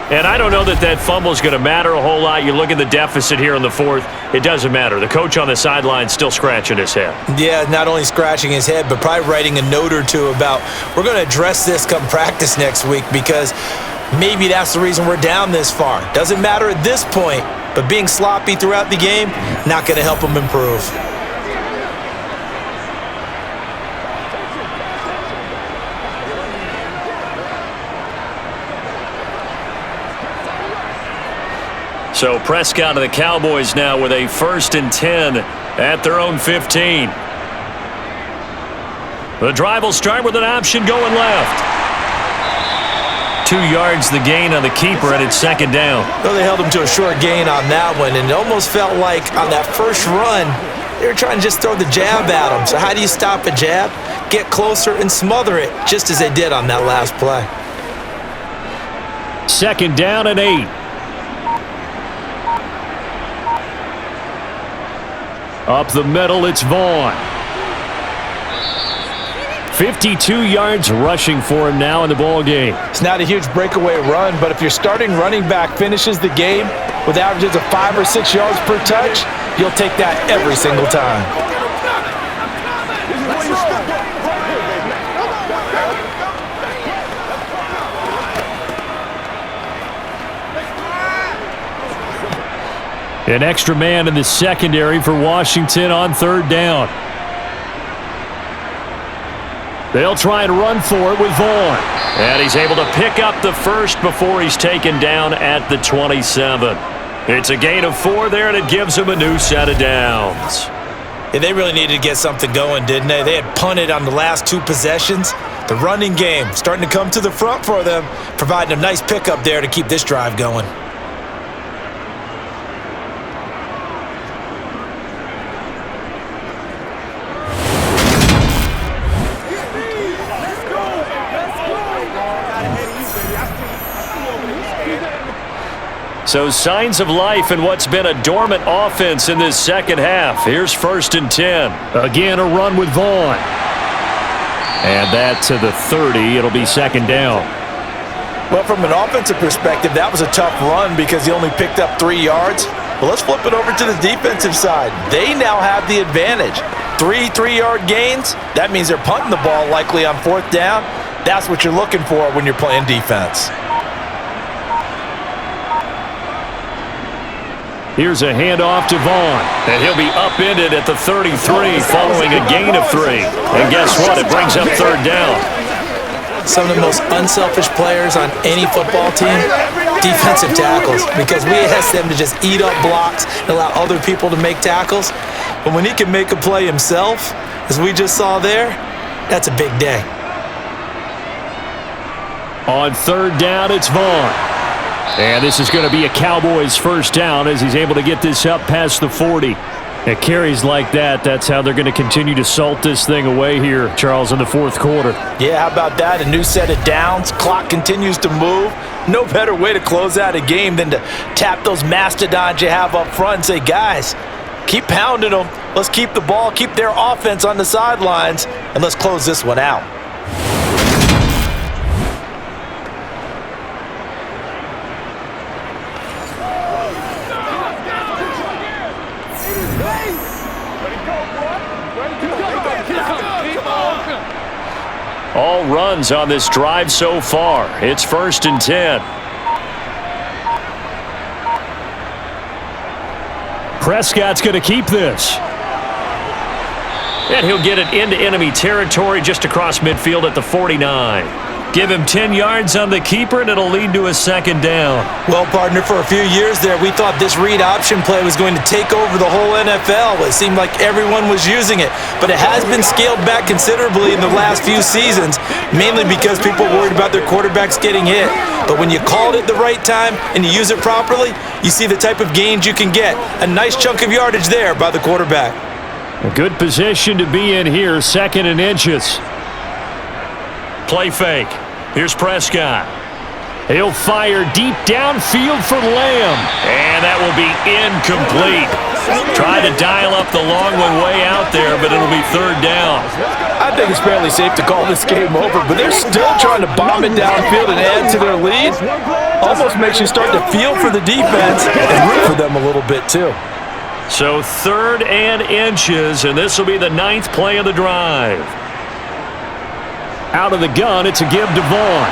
And I don't know that that fumble is going to matter a whole lot. You look at the deficit here in the 4th. It doesn't matter. The coach on the sideline still scratching his head. Yeah, not only scratching his head, but probably writing a note or two about we're going to address this come practice next week because maybe that's the reason we're down this far. Doesn't matter at this point, but being sloppy throughout the game, not going to help them improve. So Prescott and the Cowboys now with a 1st and 10 at their own 15. The drive will start with an option going left. 2 yards the gain on the keeper, and it's 2nd down. Well, they held him to a short gain on that one, and it almost felt like on that first run, they were trying to just throw the jab at him. So how do you stop a jab? Get closer and smother it, just as they did on that last play. 2nd down and 8. Up the middle, it's Vaughn. 52 yards rushing for him now in the ball game. It's not a huge breakaway run, but if your starting running back finishes the game with averages of 5 or 6 yards per touch, you'll take that every single time. An extra man in the secondary for Washington on 3rd down. They'll try and run for it with Vaughn. And he's able to pick up the first before he's taken down at the 27. It's a gain of 4 there, and it gives him a new set of downs. Yeah, they really needed to get something going, didn't they? They had punted on the last 2 possessions. The running game starting to come to the front for them, providing a nice pickup there to keep this drive going. So signs of life in what's been a dormant offense in this second half. Here's 1st and 10. Again, a run with Vaughn. And that to the 30. It'll be 2nd down. Well, from an offensive perspective, that was a tough run because he only picked up 3 yards. But let's flip it over to the defensive side. They now have the advantage. 3 3-yard gains. That means they're punting the ball likely on 4th down. That's what you're looking for when you're playing defense. Here's a handoff to Vaughn, and he'll be upended at the 33 following a gain of 3. And guess what? It brings up 3rd down. Some of the most unselfish players on any football team Defensive tackles, because we ask them to just eat up blocks and allow other people to make tackles. But when he can make a play himself, as we just saw there, that's a big day. On third down, it's Vaughn. And this is going to be a Cowboys first down as he's able to get this up past the 40. At carries like that, that's how they're going to continue to salt this thing away here, Charles, in the fourth quarter. Yeah, how about that? A new set of downs. Clock continues to move. No better way to close out a game than to tap those mastodons you have up front and say, guys, keep pounding them. Let's keep the ball, keep their offense on the sidelines, and let's close this one out. All runs on this drive so far. It's 1st and 10. Prescott's going to keep this. And he'll get it into enemy territory just across midfield at the 49. Give him 10 yards on the keeper, and it'll lead to a second down. Well, partner, for a few years there, we thought this read option play was going to take over the whole NFL. It seemed like everyone was using it, but it has been scaled back considerably in the last few seasons, mainly because people worried about their quarterbacks getting hit. But when you call it at the right time and you use it properly, you see the type of gains you can get. A nice chunk of yardage there by the quarterback. A good position to be in here, 2nd and inches. Play fake. Here's Prescott. He'll fire deep downfield for Lamb. And that will be incomplete. Tried to dial up the long one way out there, but it'll be 3rd down. I think it's fairly safe to call this game over, but they're still trying to bomb it downfield and add to their lead. Almost makes you start to feel for the defense and root for them a little bit, too. So 3rd and inches, and this will be the 9th play of the drive. Out of the gun, it's a give to Vaughn.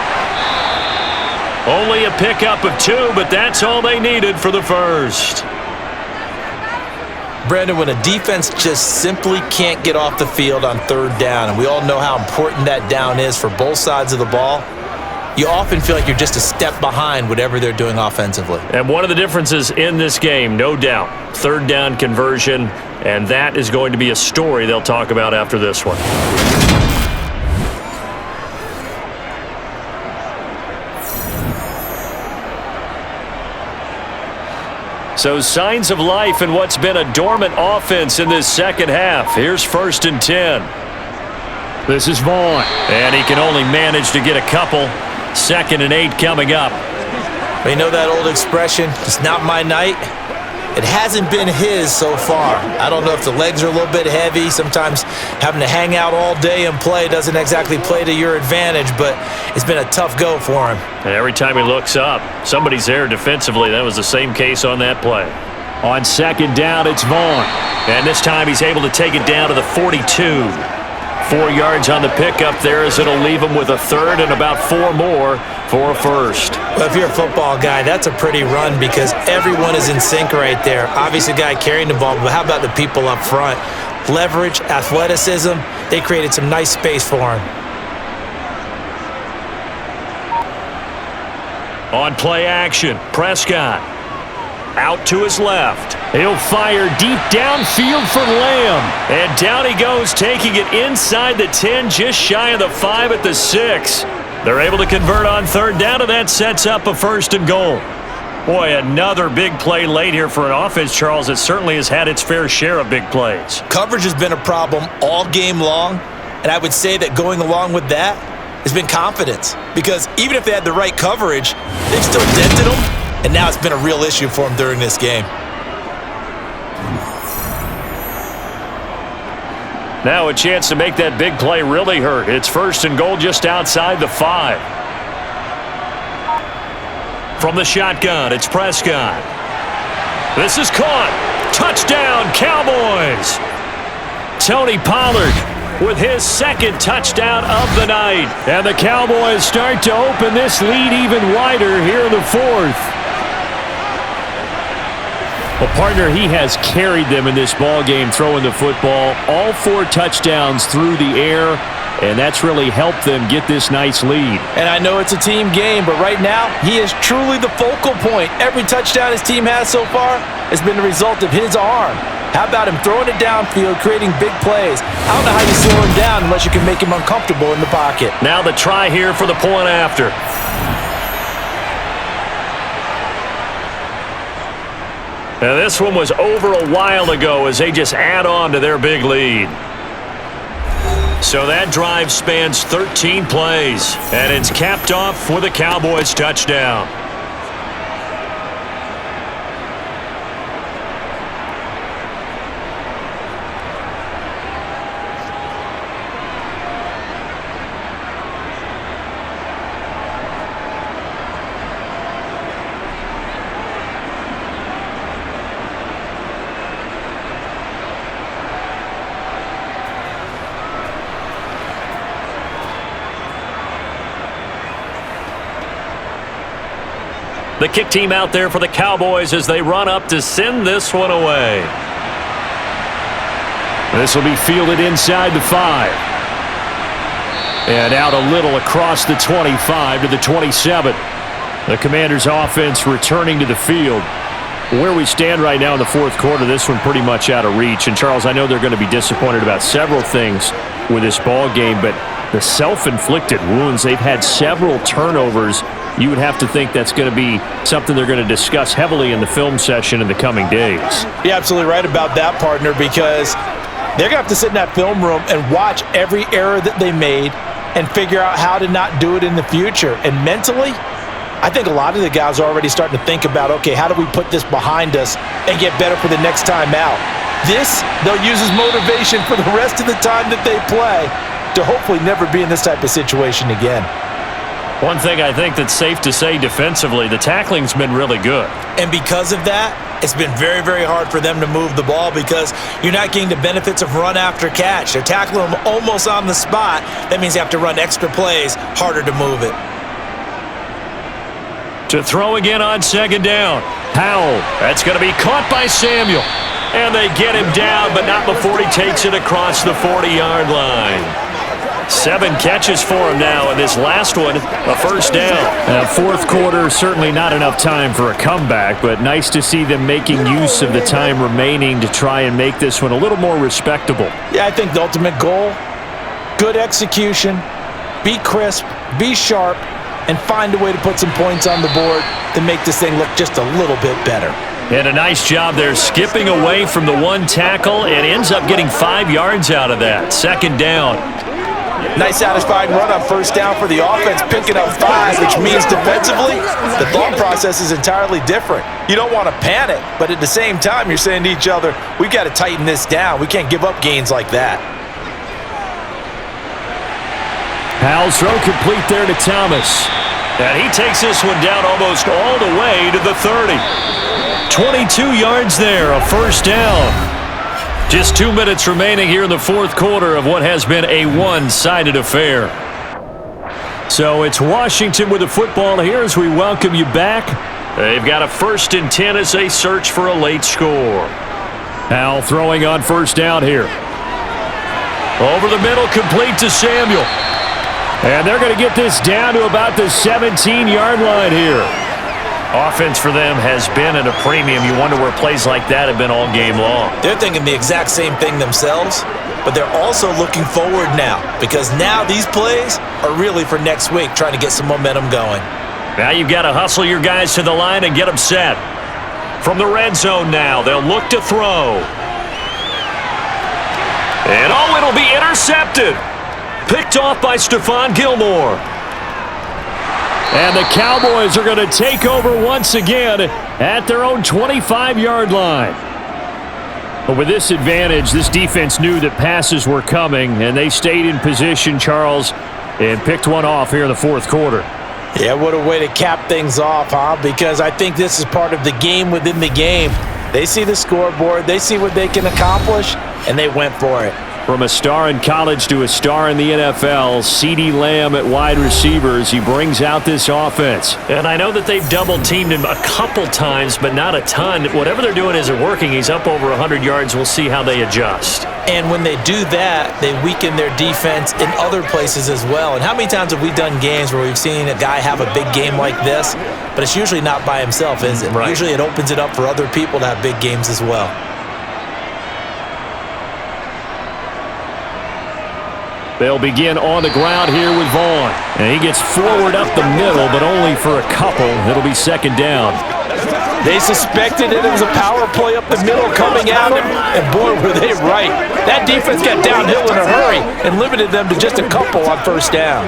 Only a pickup of 2, but that's all they needed for the first. Brandon, when a defense just simply can't get off the field on 3rd down, and we all know how important that down is for both sides of the ball, you often feel like you're just a step behind whatever they're doing offensively. And one of the differences in this game, no doubt, 3rd down conversion, and that is going to be a story they'll talk about after this one. So signs of life in what's been a dormant offense in this second half. Here's 1st and 10. This is Vaughn. And he can only manage to get a couple. 2nd and 8 coming up. You know that old expression, it's not my night? It hasn't been his so far. I don't know if the legs are a little bit heavy. Sometimes having to hang out all day and play doesn't exactly play to your advantage, but it's been a tough go for him. And every time he looks up, somebody's there defensively. That was the same case on that play. On 2nd down, it's Vaughn. And this time he's able to take it down to the 42. 4 yards on the pickup there as it'll leave him with a 3rd and about 4 more for a first. Well, if you're a football guy, that's a pretty run because everyone is in sync right there. Obviously, the guy carrying the ball, but how about the people up front? Leverage, athleticism, they created some nice space for him. On play action, Prescott. Out to his left. He'll fire deep downfield for Lamb. And down he goes, taking it inside the 10, just shy of the 5 at the 6. They're able to convert on 3rd down, and that sets up a 1st and goal. Boy, another big play late here for an offense, Charles, that certainly has had its fair share of big plays. Coverage has been a problem all game long, and I would say that going along with that has been confidence. Because even if they had the right coverage, they've still dented them. And now it's been a real issue for him during this game. Now a chance to make that big play really hurt. It's 1st and goal just outside the 5. From the shotgun, it's Prescott. This is caught. Touchdown, Cowboys. Tony Pollard with his 2nd touchdown of the night. And the Cowboys start to open this lead even wider here in the 4th. Well, Partner, he has carried them in this ball game throwing the football. All 4 touchdowns through the air, and that's really helped them get this nice lead. And I know it's a team game, but right now, he is truly the focal point. Every touchdown his team has so far has been the result of his arm. How about him throwing it downfield, creating big plays? I don't know how you slow him down unless you can make him uncomfortable in the pocket. Now the try here for the point after. Now this one was over a while ago as they just add on to their big lead. So that drive spans 13 plays, and it's capped off with a Cowboys touchdown. The kick team out there for the Cowboys as they run up to send this one away. This will be fielded inside the 5. And out a little across the 25 to the 27. The Commanders' offense returning to the field. Where we stand right now in the fourth quarter, this one pretty much out of reach. And, Charles, I know they're going to be disappointed about several things with this ball game, but the self-inflicted wounds, they've had several turnovers. You would have to think that's going to be something they're going to discuss heavily in the film session in the coming days. You're absolutely right about that, partner, because they're going to have to sit in that film room and watch every error that they made and figure out how to not do it in the future. And mentally, I think a lot of the guys are already starting to think about, okay, how do we put this behind us and get better for the next time out? This, they'll use as motivation for the rest of the time that they play to hopefully never be in this type of situation again. One thing I think that's safe to say defensively, the tackling's been really good. And because of that, it's been very, very hard for them to move the ball because you're not getting the benefits of run after catch. They're tackling them almost on the spot. That means they have to run extra plays, harder to move it. To throw again on second down. Powell, that's going to be caught by Samuel. And they get him down, but not before he takes it across the 40-yard line. 7 catches for him now, and this last one, a first down. Fourth quarter, certainly not enough time for a comeback, but nice to see them making use of the time remaining to try and make this one a little more respectable. Yeah, I think the ultimate goal, good execution, be crisp, be sharp, and find a way to put some points on the board to make this thing look just a little bit better. And a nice job there skipping away from the one tackle and ends up getting 5 yards out of that. Second down. Nice satisfying run on first down for the offense, picking up 5, which means defensively, the thought process is entirely different. You don't want to panic, but at the same time, you're saying to each other, we've got to tighten this down. We can't give up gains like that. Powell's throw complete there to Thomas. And he takes this one down almost all the way to the 30. 22 yards there, a first down. Just 2 minutes remaining here in the fourth quarter of what has been a one-sided affair. So it's Washington with the football here as we welcome you back. They've got a 1st and 10 as they search for a late score. Powell throwing on first down here. Over the middle, complete to Samuel. And they're going to get this down to about the 17-yard line here. Offense for them has been at a premium. You wonder where plays like that have been all game long. They're thinking the exact same thing themselves, but they're also looking forward now because now these plays are really for next week, trying to get some momentum going. Now you've got to hustle your guys to the line and get them set. From the red zone now, they'll look to throw. And it'll be intercepted. Picked off by Stephon Gilmore. And the Cowboys are going to take over once again at their own 25-yard line. But with this advantage, this defense knew that passes were coming, and they stayed in position, Charles, and picked one off here in the fourth quarter. Yeah, what a way to cap things off, huh? Because I think this is part of the game within the game. They see the scoreboard, they see what they can accomplish, and they went for it. From a star in college to a star in the NFL, CeeDee Lamb at wide receivers, he brings out this offense. And I know that they've double-teamed him a couple times, but not a ton. Whatever they're doing isn't working. He's up over 100 yards. We'll see how they adjust. And when they do that, they weaken their defense in other places as well. And how many times have we done games where we've seen a guy have a big game like this, but it's usually not by himself, is it? Right. Usually it opens it up for other people to have big games as well. They'll begin on the ground here with Vaughn. And he gets forward up the middle, but only for a couple. It'll be second down. They suspected it was a power play up the middle coming at him, and boy, were they right. That defense got downhill in a hurry and limited them to just a couple on first down.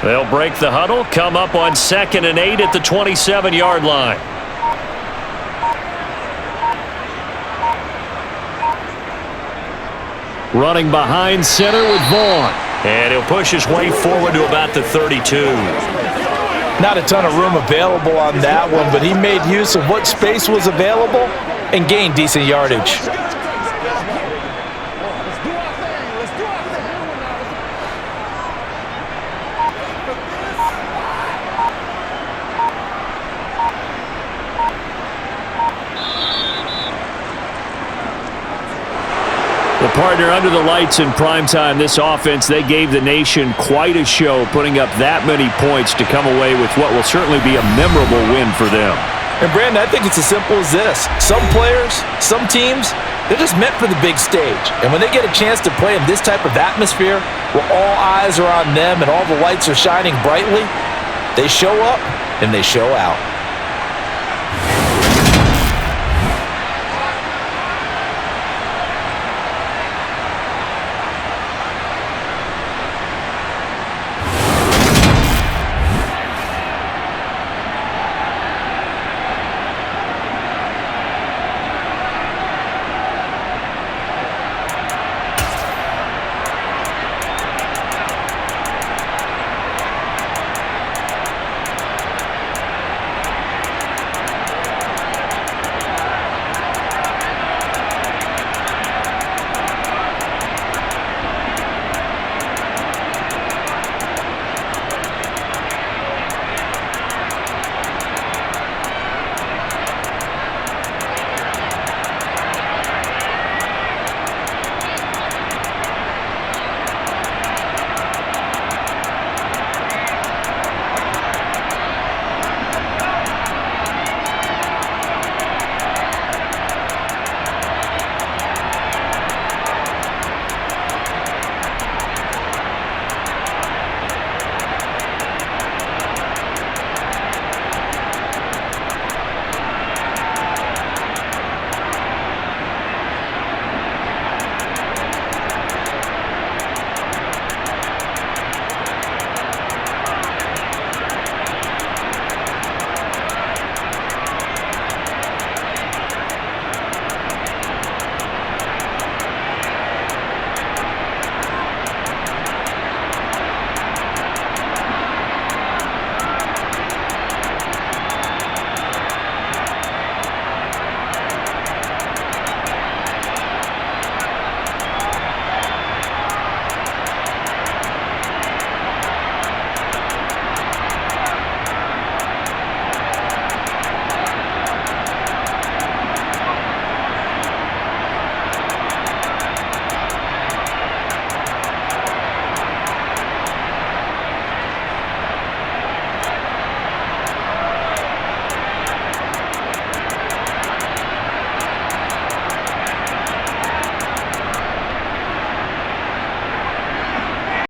They'll break the huddle, come up on 2nd and 8 at the 27-yard line. Running behind center with Vaughn. And he'll push his way forward to about the 32. Not a ton of room available on that one, but he made use of what space was available and gained decent yardage. The partner under the lights in primetime, this offense, they gave the nation quite a show, putting up that many points to come away with what will certainly be a memorable win for them. And Brandon, I think it's as simple as this. Some players, some teams, they're just meant for the big stage. And when they get a chance to play in this type of atmosphere, where all eyes are on them and all the lights are shining brightly, they show up and they show out.